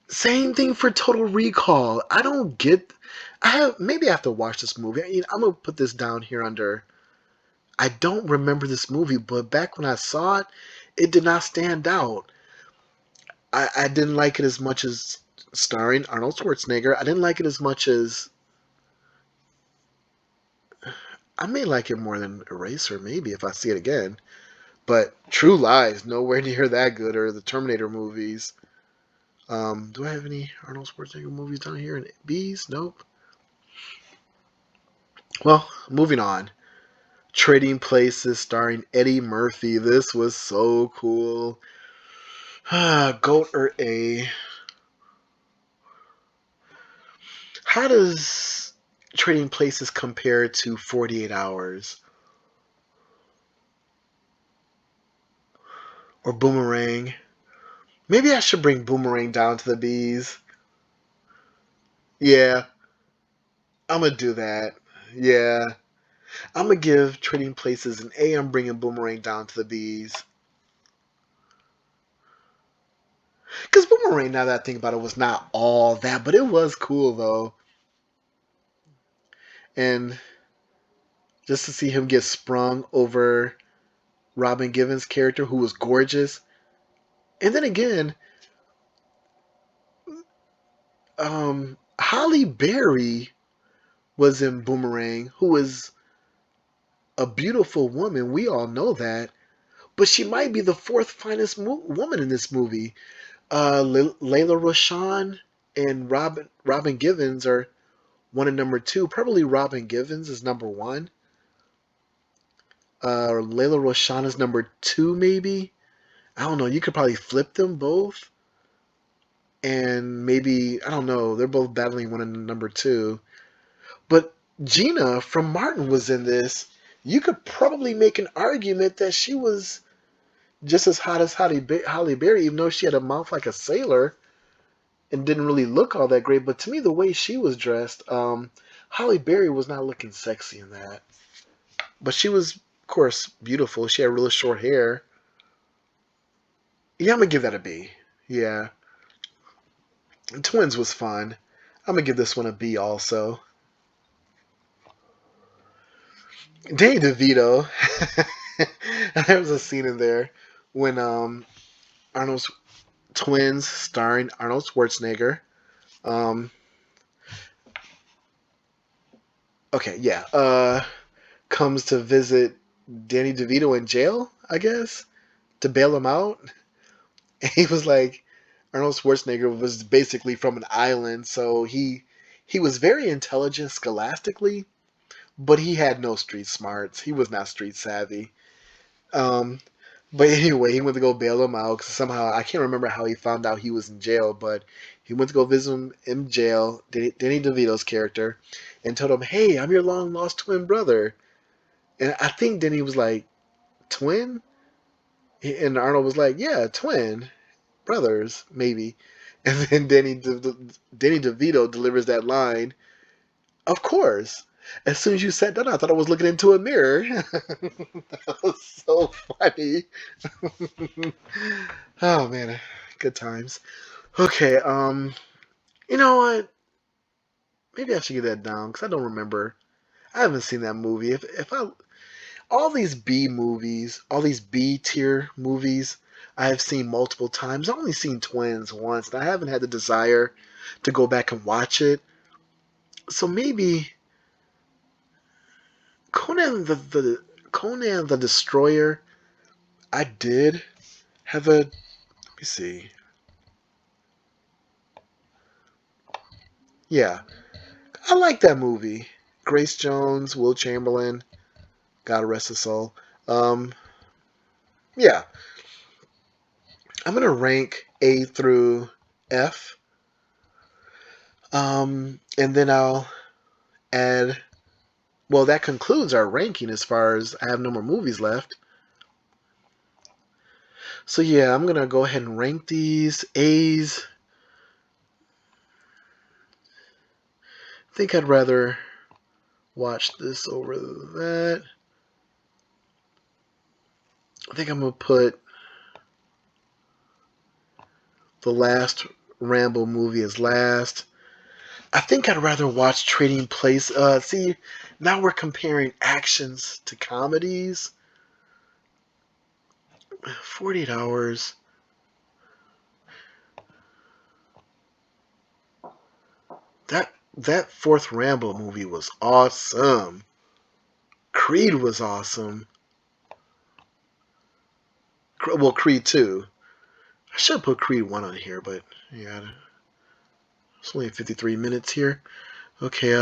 same thing for Total Recall. I don't get. Maybe I have to watch this movie. I'm gonna put this down here under. I don't remember this movie, but back when I saw it, it did not stand out. I didn't like it as much as starring Arnold Schwarzenegger. I didn't like it as much as I may like it more than Eraser, maybe if I see it again. But True Lies, nowhere near that good, or the Terminator movies. Do I have any Arnold Schwarzenegger movies down here in B's? Nope. Well, moving on. Trading Places starring Eddie Murphy. This was so cool. Goat or A. How does Trading Places compare to 48 Hours? Or Boomerang? Maybe I should bring Boomerang down to the B's. Yeah, I'm gonna do that. Yeah. I'm gonna give Trading Places an A. I'm bringing Boomerang down to the B's. Because Boomerang, now that I think about it, was not all that, but it was cool though. And just to see him get sprung over Robin Givens' character, who was gorgeous. And then again, Holly Berry was in Boomerang, who is a beautiful woman. We all know that. but she might be the fourth finest woman in this movie. Layla Roshan and Robin Givens are one and number two. Probably Robin Givens is number one. Layla Roshan is number two, maybe. I don't know. You could probably flip them both, and maybe I don't know. They're both battling one and number two. But Gina from Martin was in this. You could probably make an argument that she was just as hot as Holly Berry, even though she had a mouth like a sailor and didn't really look all that great. But to me, the way she was dressed, Holly Berry was not looking sexy in that. But she was, of course, beautiful. She had really short hair. Yeah, I'm gonna give that a B. Yeah, Twins was fun. I'm gonna give this one a B also. Danny DeVito. There was a scene in there when Arnold's Twins, starring Arnold Schwarzenegger. Um, okay, yeah. Comes to visit Danny DeVito in jail, I guess, to bail him out. And he was like, Arnold Schwarzenegger was basically from an island, so he was very intelligent scholastically, but he had no street smarts. He was not street savvy. Um, but anyway, he went to go bail him out 'cause somehow I can't remember how he found out he was in jail, but he went to go visit him in jail, Danny DeVito's character, and told him, "Hey, I'm your long lost twin brother." And I think Danny was like, "Twin?" And Arnold was like, "Yeah, twin brothers, maybe." And then Danny DeVito delivers that line. Of course. As soon as you sat down, I thought I was looking into a mirror. That was so funny. Oh man, good times. Okay, you know what? Maybe I should get that down because I don't remember. I haven't seen that movie. If I all these B movies, all these B tier movies, I have seen multiple times. I've only seen Twins once, and I haven't had the desire to go back and watch it. So maybe Conan the Destroyer. I did have a. Let me see. Yeah, I like that movie. Grace Jones, Will Chamberlain, God rest his soul. Um, yeah, I'm gonna rank A through F, and then I'll add. Well, that concludes our ranking as far as I have no more movies left. So yeah, I'm gonna go ahead and rank these A's. I think I'd rather watch this over that. I think I'm gonna put the last Rambo movie as last. I think I'd rather watch Trading Place. See, now we're comparing actions to comedies. 48 Hours. That fourth Rambo movie was awesome. Creed was awesome. Well, Creed 2. I should put Creed 1 on here, but yeah, it's only 53 minutes here. Okay,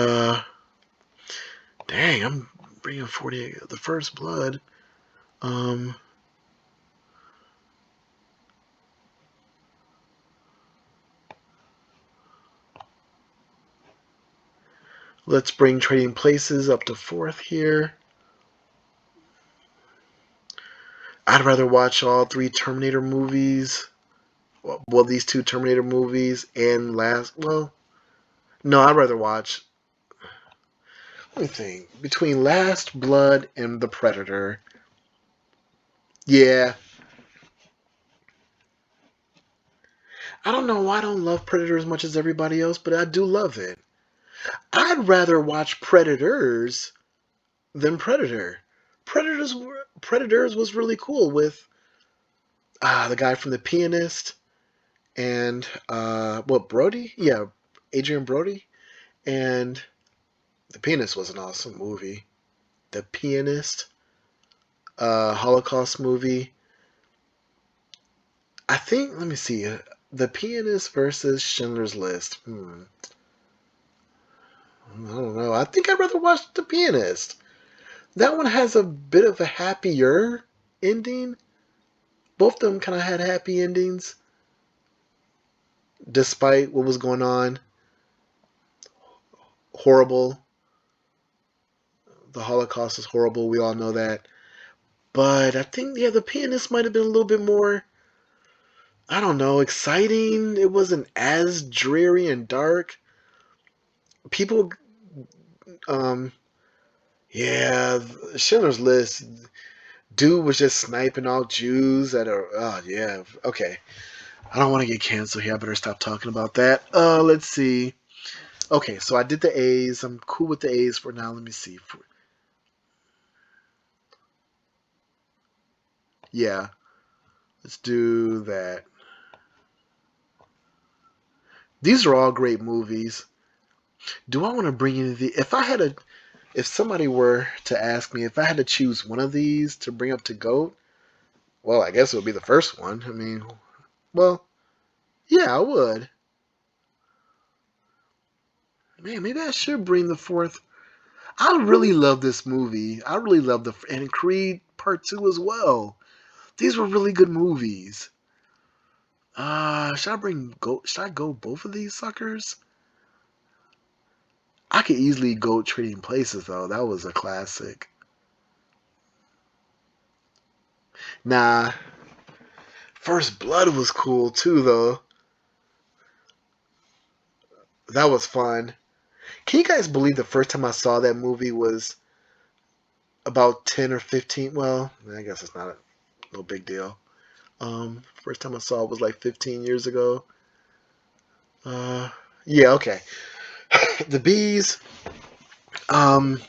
dang, I'm bringing 48. The First Blood. Um, let's bring Trading Places up to fourth here. I'd rather watch all three Terminator movies. Well, these two Terminator movies and last. Well, no, I'd rather watch. Let me think. Between Last Blood and The Predator. Yeah. I don't know why I don't love Predator as much as everybody else, but I do love it. I'd rather watch Predators than Predator. Predators was really cool with the guy from The Pianist and what Brody? Yeah, Adrian Brody. And The Pianist was an awesome movie. The Pianist, Holocaust movie. I think, let me see, The Pianist versus Schindler's List. I don't know. I think I'd rather watch The Pianist. That one has a bit of a happier ending. Both of them kind of had happy endings, despite what was going on. Horrible. The Holocaust is horrible. We all know that. But I think, yeah, The Pianist might have been a little bit more, I don't know, exciting. It wasn't as dreary and dark. People, um, yeah, Schindler's List. Dude was just sniping all Jews at a. Oh yeah, okay. I don't want to get canceled here. I better stop talking about that. Let's see. Okay, so I did the A's. I'm cool with the A's for now. Let me see. Yeah, let's do that. These are all great movies. Do I want to bring any of the? If somebody were to ask me if I had to choose one of these to bring up to GOAT, well, I guess it would be the first one. I mean, well, yeah, I would. Man, maybe I should bring the fourth. I really love this movie. I really love and Creed Part Two as well. These were really good movies. Should I go both of these suckers? I could easily go Trading Places though. That was a classic. Nah, First Blood was cool too though. That was fun. Can you guys believe the first time I saw that movie was about 10 or 15? Well, I guess it's not no big deal. First time I saw it was like 15 years ago. Uh, yeah, okay. The bees. Um,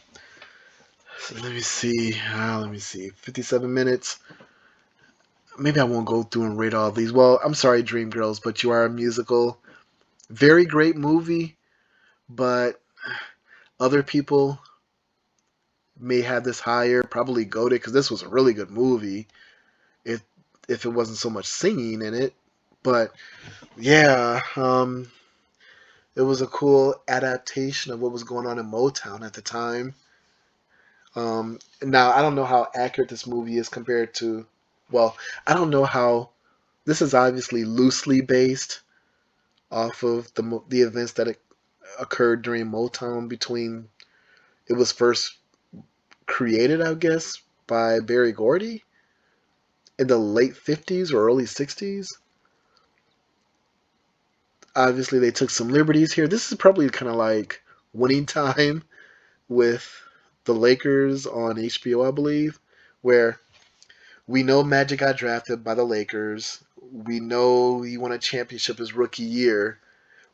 so let me see. Let me see. 57 minutes. Maybe I won't go through and rate all these. Well, I'm sorry, Dreamgirls, but you are a musical. Very great movie, but other people may have this higher. Probably goated because this was a really good movie. If if it wasn't so much singing in it, but yeah, it was a cool adaptation of what was going on in Motown at the time. Now I don't know how accurate this movie is compared to. Well, I don't know how. This is obviously loosely based off of the events that occurred during Motown between. It was first created, I guess, by Barry Gordy in the late 50s or early 60s. Obviously, they took some liberties here. This is probably kind of like Winning Time with the Lakers on HBO, I believe, where we know Magic got drafted by the Lakers. We know he won a championship his rookie year,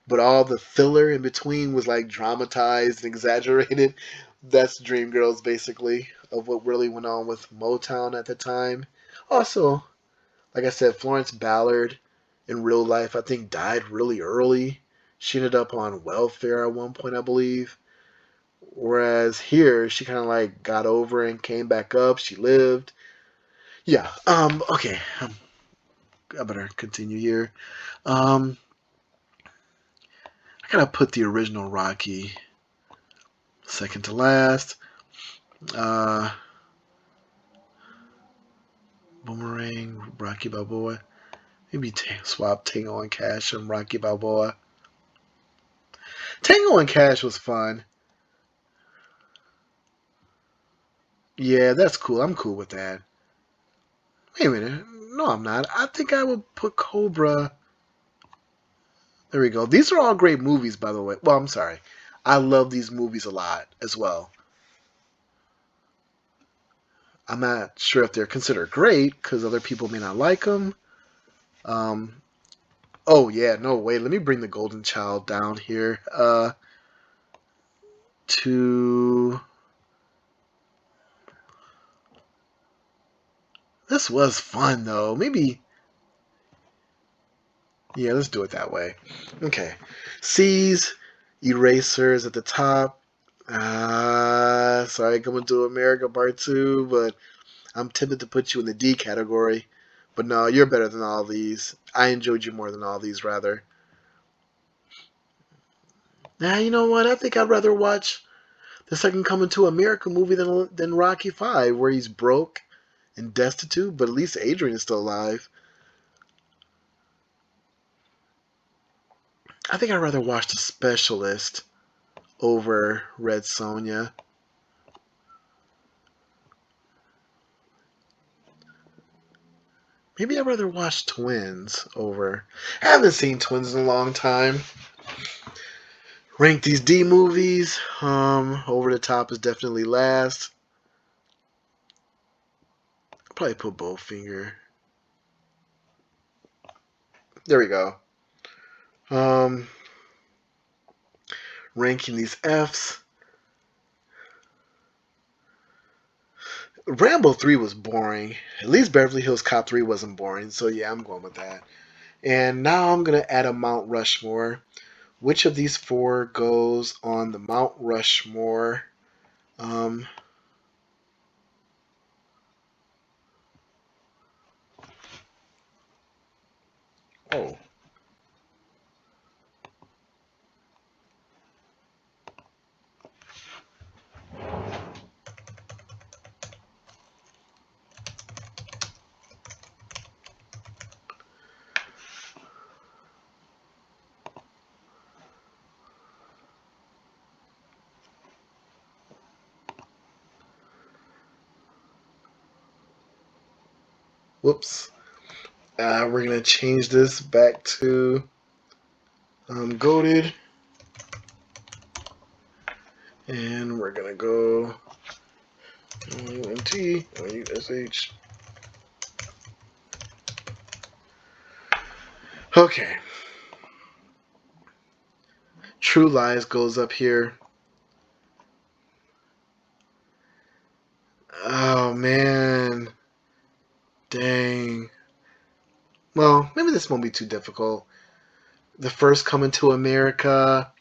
but all the filler in between was like dramatized and exaggerated. That's Dreamgirls, basically, of what really went on with Motown at the time. Also, like I said, Florence Ballard in real life, I think, died really early. She ended up on welfare at one point, I believe. Whereas here, she kind of like got over and came back up. She lived. Yeah. Okay. I better continue here. Um. I gotta put the original Rocky second to last. Uh. Boomerang, Rocky Balboa. Maybe swap Tango and Cash and Rocky Balboa. Tango and Cash was fun. Yeah, that's cool. I'm cool with that. Wait a minute. No, I'm not. I think I would put Cobra. There we go. These are all great movies, by the way. Well, I'm sorry. I love these movies a lot as well. I'm not sure if they're considered great because other people may not like them. Um, oh yeah, no wait. Let me bring the Golden Child down here. To this was fun though. Maybe yeah. Let's do it that way. Okay. C's Erasers at the top. Sorry, coming to America Part 2, but I'm tempted to put you in the D category. But no, you're better than all these. I enjoyed you more than all these, rather. Now, you know what? I think I'd rather watch the second Coming to America movie than Rocky Five, where he's broke and destitute, but at least Adrian is still alive. I think I'd rather watch The Specialist over Red Sonja. Maybe I'd rather watch Twins over. I haven't seen Twins in a long time. Rank these D movies. Over the Top is definitely last. I'll probably put Bowfinger. There we go. Um, Ranking these Fs. Rambo 3 was boring. At least Beverly Hills Cop 3 wasn't boring. So yeah, I'm going with that. And now I'm going to add a Mount Rushmore. Which of these four goes on the Mount Rushmore? Um, oh. Whoops. We're going to change this back to Goated. And we're going to go UNT, Okay. True Lies goes up here. Oh, man. Dang. Well, maybe this won't be too difficult. The First Coming to America.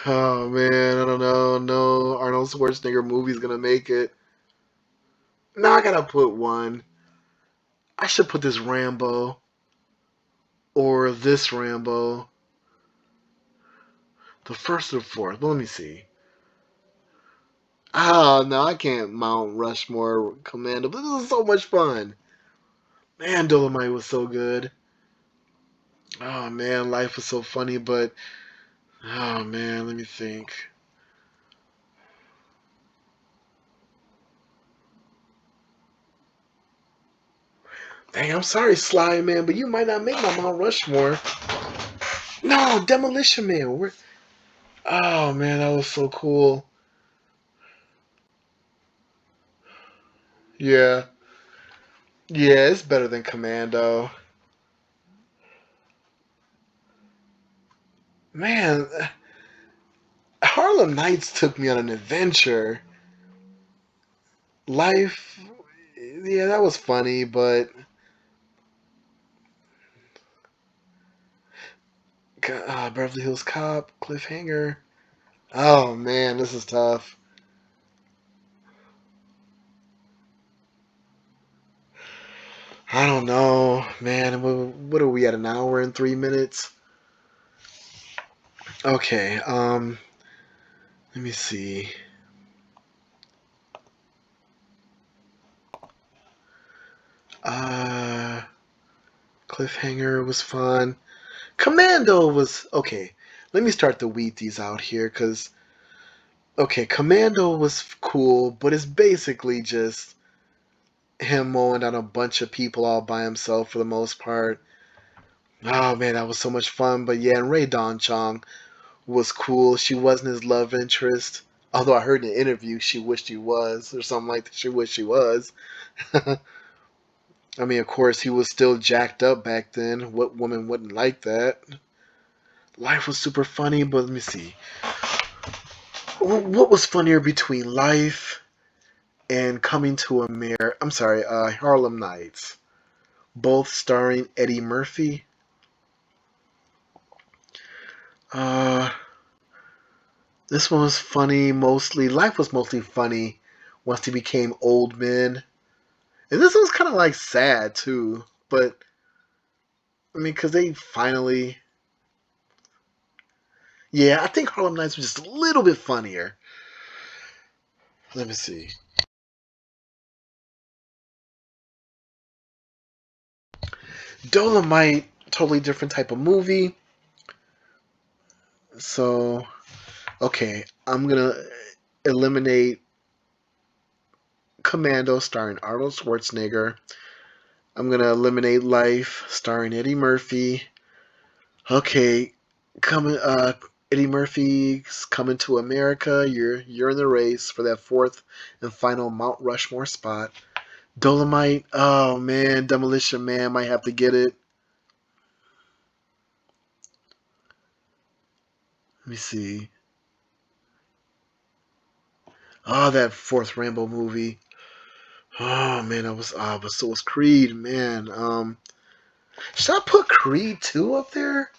Oh, man. I don't know. No, Arnold Schwarzenegger movie's going to make it. Now I got to put one. I should put this Rambo. Or this Rambo. The first or fourth. Well, let me see. Oh, no, I can't Mount Rushmore Commando. But this is so much fun. Man, Dolomite was so good. Oh, man, life was so funny, but... Oh, man, let me think. Dang, I'm sorry, Sly, man, but you might not make my Mount Rushmore. No, Demolition Man. Oh, man, that was so cool. Yeah. Yeah, it's better than Commando. Man, Harlem Nights took me on an adventure. Life, yeah, that was funny, but Beverly Hills Cop, Cliffhanger. Oh man, this is tough. I don't know, man. What are we at? An hour and 3 minutes? Okay. Let me see. Uh, Cliffhanger was fun. Commando was okay. Let me start to weed these out here, cause okay, Commando was cool, but it's basically just him mowing down a bunch of people all by himself for the most part. Oh man, that was so much fun. But yeah, and Ray Don Chong was cool. She wasn't his love interest. Although I heard in an interview she wished he was, or something like that. She wished she was. I mean, of course, he was still jacked up back then. What woman wouldn't like that? Life was super funny, but let me see. What was funnier between Life and Coming to America? I'm sorry, Harlem Nights. Both starring Eddie Murphy. Uh, this one was funny mostly. Life was mostly funny once he became old men. And this was kind of like sad too, but I mean, because they finally, yeah, I think Harlem Nights was just a little bit funnier. Let me see. Dolomite, totally different type of movie. So, okay, I'm gonna eliminate Commando starring Arnold Schwarzenegger. I'm gonna eliminate Life starring Eddie Murphy. Okay, coming Eddie Murphy's coming to America. You're in the race for that fourth and final Mount Rushmore spot. Dolomite, oh man, Demolition Man might have to get it. Let me see. Oh, that fourth Rambo movie. Oh man, but so was Creed, man. Should I put Creed 2 up there?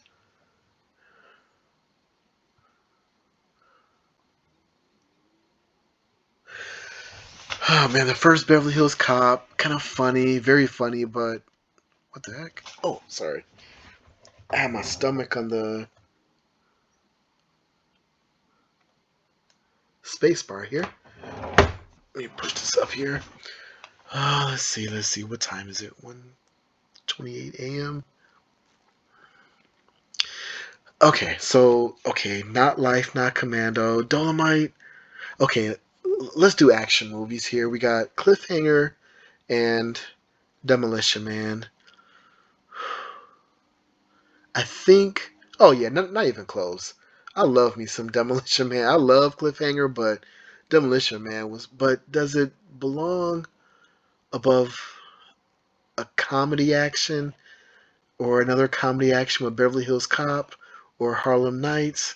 Oh man, the first Beverly Hills Cop, kind of funny, very funny, but what the heck? Oh, sorry. I had my stomach on the space bar here. Let me push this up here. Let's see. What time is it? 1:28 a.m. Okay, not Life, not Commando, Dolomite. Okay, let's do action movies here. We got Cliffhanger and Demolition Man. I think. Oh yeah, not even close. I love me some Demolition Man. I love Cliffhanger, but Demolition Man was. But does it belong above a comedy action or another comedy action with Beverly Hills Cop or Harlem Nights?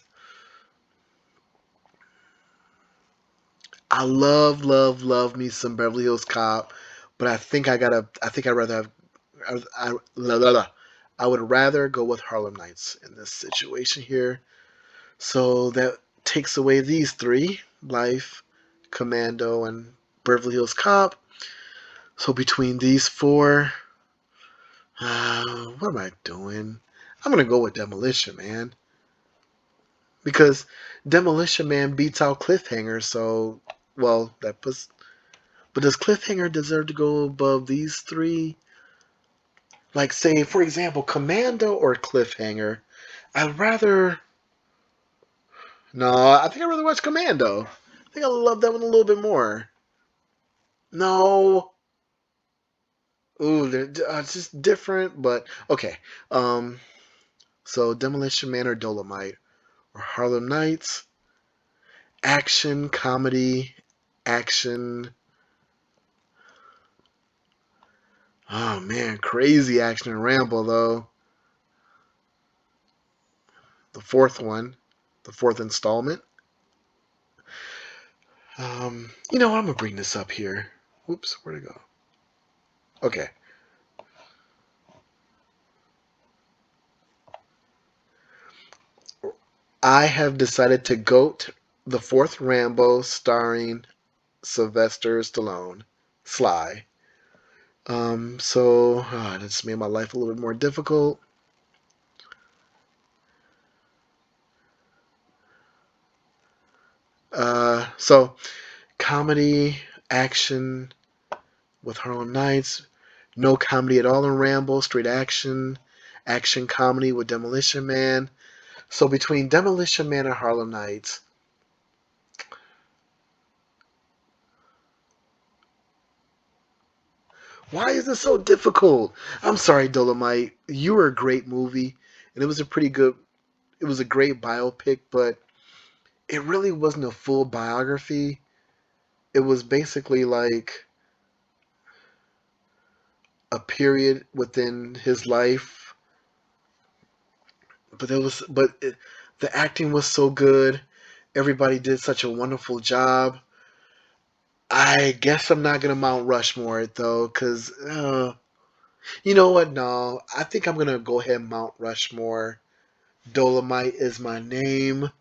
I love me some Beverly Hills Cop, but I think I gotta. I think I'd rather have. La, la, la. I would rather go with Harlem Nights in this situation here. So that takes away these three: Life, Commando, and Beverly Hills Cop. So between these four, what am I doing? I'm gonna go with Demolition Man because Demolition Man beats out Cliffhanger. So, well, that puts. But does Cliffhanger deserve to go above these three? Like, say, for example, Commando or Cliffhanger? I'd rather. No, I think I'd rather watch Commando. I think I love that one a little bit more. No. Ooh, it's just different, but okay. Um, so Demolition Man or Dolomite or Harlem Nights, action, comedy, action. Oh man, crazy action in Rambo though. The fourth one, the fourth installment. You know what? I'm gonna bring this up here. Whoops, where'd it go? Okay. I have decided to goat the fourth Rambo starring Sylvester Stallone, Sly. So this made my life a little bit more difficult. So comedy, action with Harlem Nights, no comedy at all in Rambo, straight action, action comedy with Demolition Man. So between Demolition Man and Harlem Nights, why is this so difficult? I'm sorry, Dolomite. You were a great movie, and it was a pretty good. It was a great biopic, but it really wasn't a full biography. It was basically like a period within his life. The acting was so good. Everybody did such a wonderful job. I guess I'm not gonna Mount Rushmore it though, cause you know what? No, I think I'm gonna go ahead and Mount Rushmore. Dolomite is my name,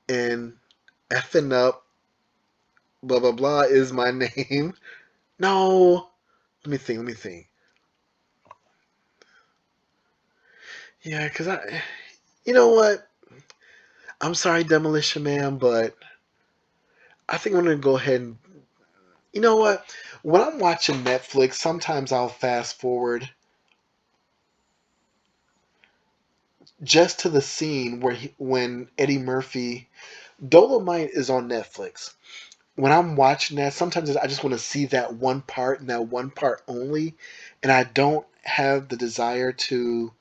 and effing up blah blah blah is my name. No, Let me think. Let me think. Yeah, because you know what? I'm sorry, Demolition Man, but I think I'm gonna go ahead and, you know what? When I'm watching Netflix, sometimes I'll fast forward just to the scene when Eddie Murphy, Dolomite is on Netflix. When I'm watching that, sometimes I just want to see that one part and that one part only, and I don't have the desire to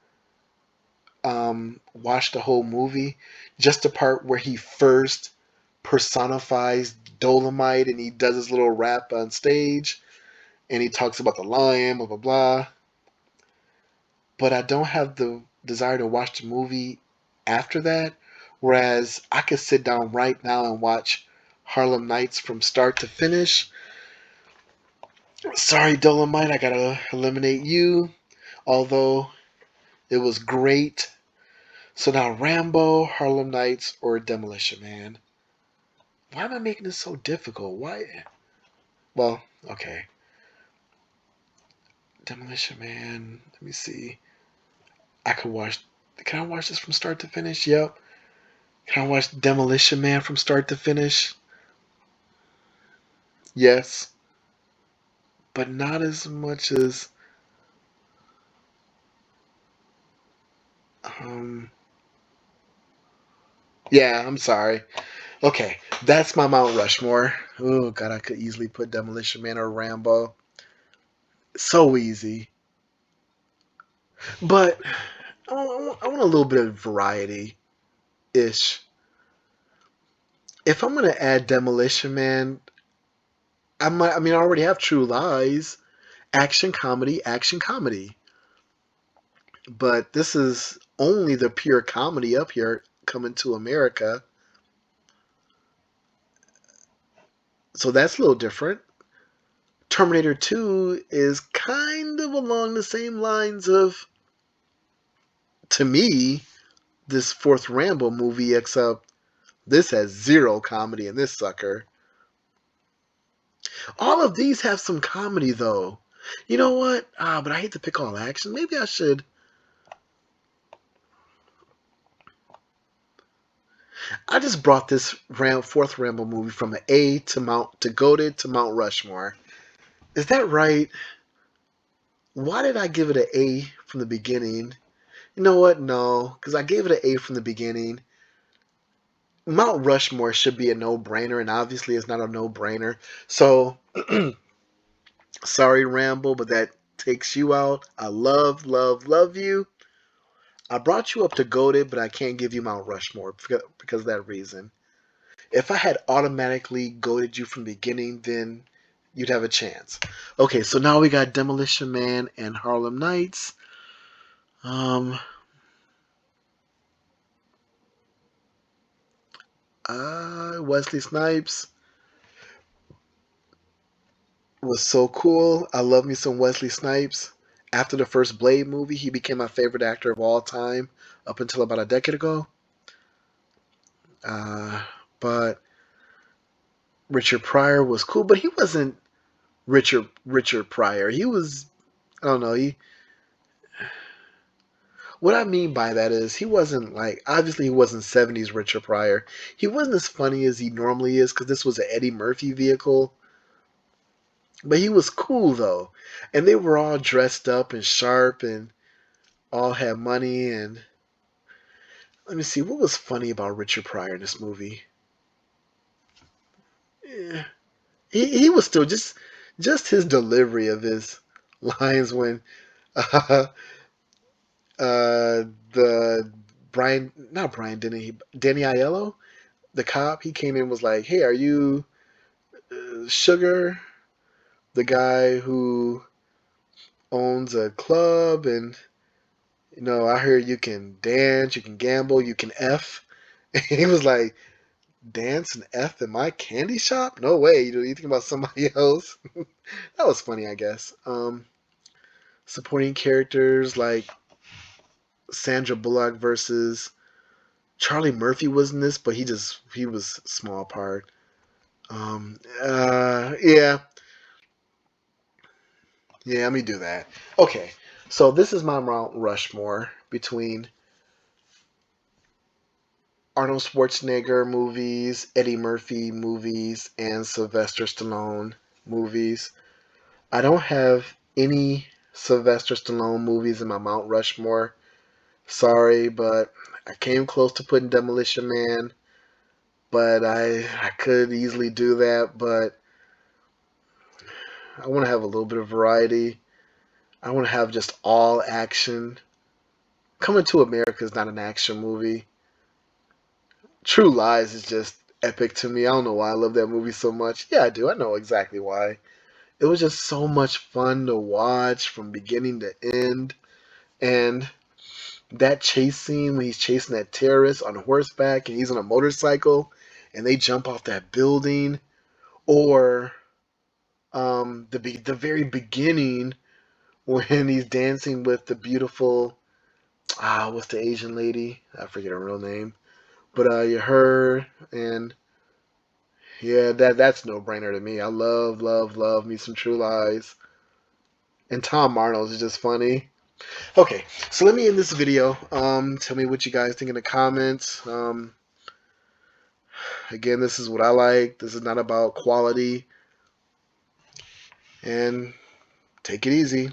watch the whole movie. Just the part where he first personifies Dolomite and he does his little rap on stage and he talks about the lion, blah blah blah. But I don't have the desire to watch the movie after that. Whereas I could sit down right now and watch Harlem Nights from start to finish. Sorry, Dolomite, I gotta eliminate you. Although it was great. So now Rambo, Harlem Nights, or Demolition Man. Why am I making this so difficult? Why? Well, okay. Demolition Man. Let me see. I could watch. Can I watch this from start to finish? Yep. Can I watch Demolition Man from start to finish? Yes. But not as much as. Um. Yeah, I'm sorry. Okay, that's my Mount Rushmore. Oh God, I could easily put Demolition Man or Rambo. So easy. But I want a little bit of variety ish. If I'm gonna add Demolition Man, I might. I mean, I already have True Lies, action comedy, action comedy. But this is only the pure comedy up here coming to America, so that's a little different. Terminator 2 is kind of along the same lines of, to me, this fourth Rambo movie, except this has zero comedy in this sucker. All of these have some comedy though. You know what? But I hate to pick all action. Maybe I should. I just brought this fourth Rambo movie from an A to Mount to Goated to Mount Rushmore. Is that right? Why did I give it an A from the beginning? You know what? No, because I gave it an A from the beginning. Mount Rushmore should be a no-brainer, and obviously it's not a no-brainer. So sorry, Rambo, but that takes you out. I love, love, love you. I brought you up to Goated, but I can't give you Mount Rushmore because of that reason. If I had automatically goaded you from the beginning, then you'd have a chance. Okay, so now we got Demolition Man and Harlem Nights. Um, Wesley Snipes was so cool. I love me some Wesley Snipes. After the first Blade movie, he became my favorite actor of all time up until about a decade ago. Uh, but Richard Pryor was cool, but he wasn't Richard Pryor. He was, I don't know. What I mean by that is he wasn't like, obviously he wasn't 70s Richard Pryor. He wasn't as funny as he normally is because this was an Eddie Murphy vehicle. But he was cool though. And they were all dressed up and sharp and all had money. And let me see, what was funny about Richard Pryor in this movie? Yeah. He was still just his delivery of his lines when uh, the Brian, not Brian Denny, Danny Aiello, the cop, he came in and was like, "Hey, are you Sugar, the guy who owns a club? And I hear you can dance, you can gamble, you can F." And he was like, "Dance and F in my candy shop? No way. You think about somebody else?" That was funny, I guess. Supporting characters like Sandra Bullock versus Charlie Murphy was in this, but he was a small part. Yeah, Yeah, let me do that. Okay, so this is my Mount Rushmore between Arnold Schwarzenegger movies, Eddie Murphy movies, and Sylvester Stallone movies. I don't have any Sylvester Stallone movies in my Mount Rushmore. Sorry, but I came close to putting Demolition Man, but I could easily do that, but I want to have a little bit of variety. I want to have just all action. Coming to America is not an action movie. True Lies is just epic to me. I don't know why I love that movie so much. Yeah, I do. I know exactly why. It was just so much fun to watch from beginning to end. And that chase scene when he's chasing that terrorist on horseback and he's on a motorcycle and they jump off that building, or the very beginning when he's dancing with the beautiful what's the Asian lady? I forget her real name, but you her and yeah, that's no brainer to me. I love me some True Lies, and Tom Arnold is just funny. Okay, so let me end this video. Tell me what you guys think in the comments. Again, this is what I like. This is not about quality. And take it easy.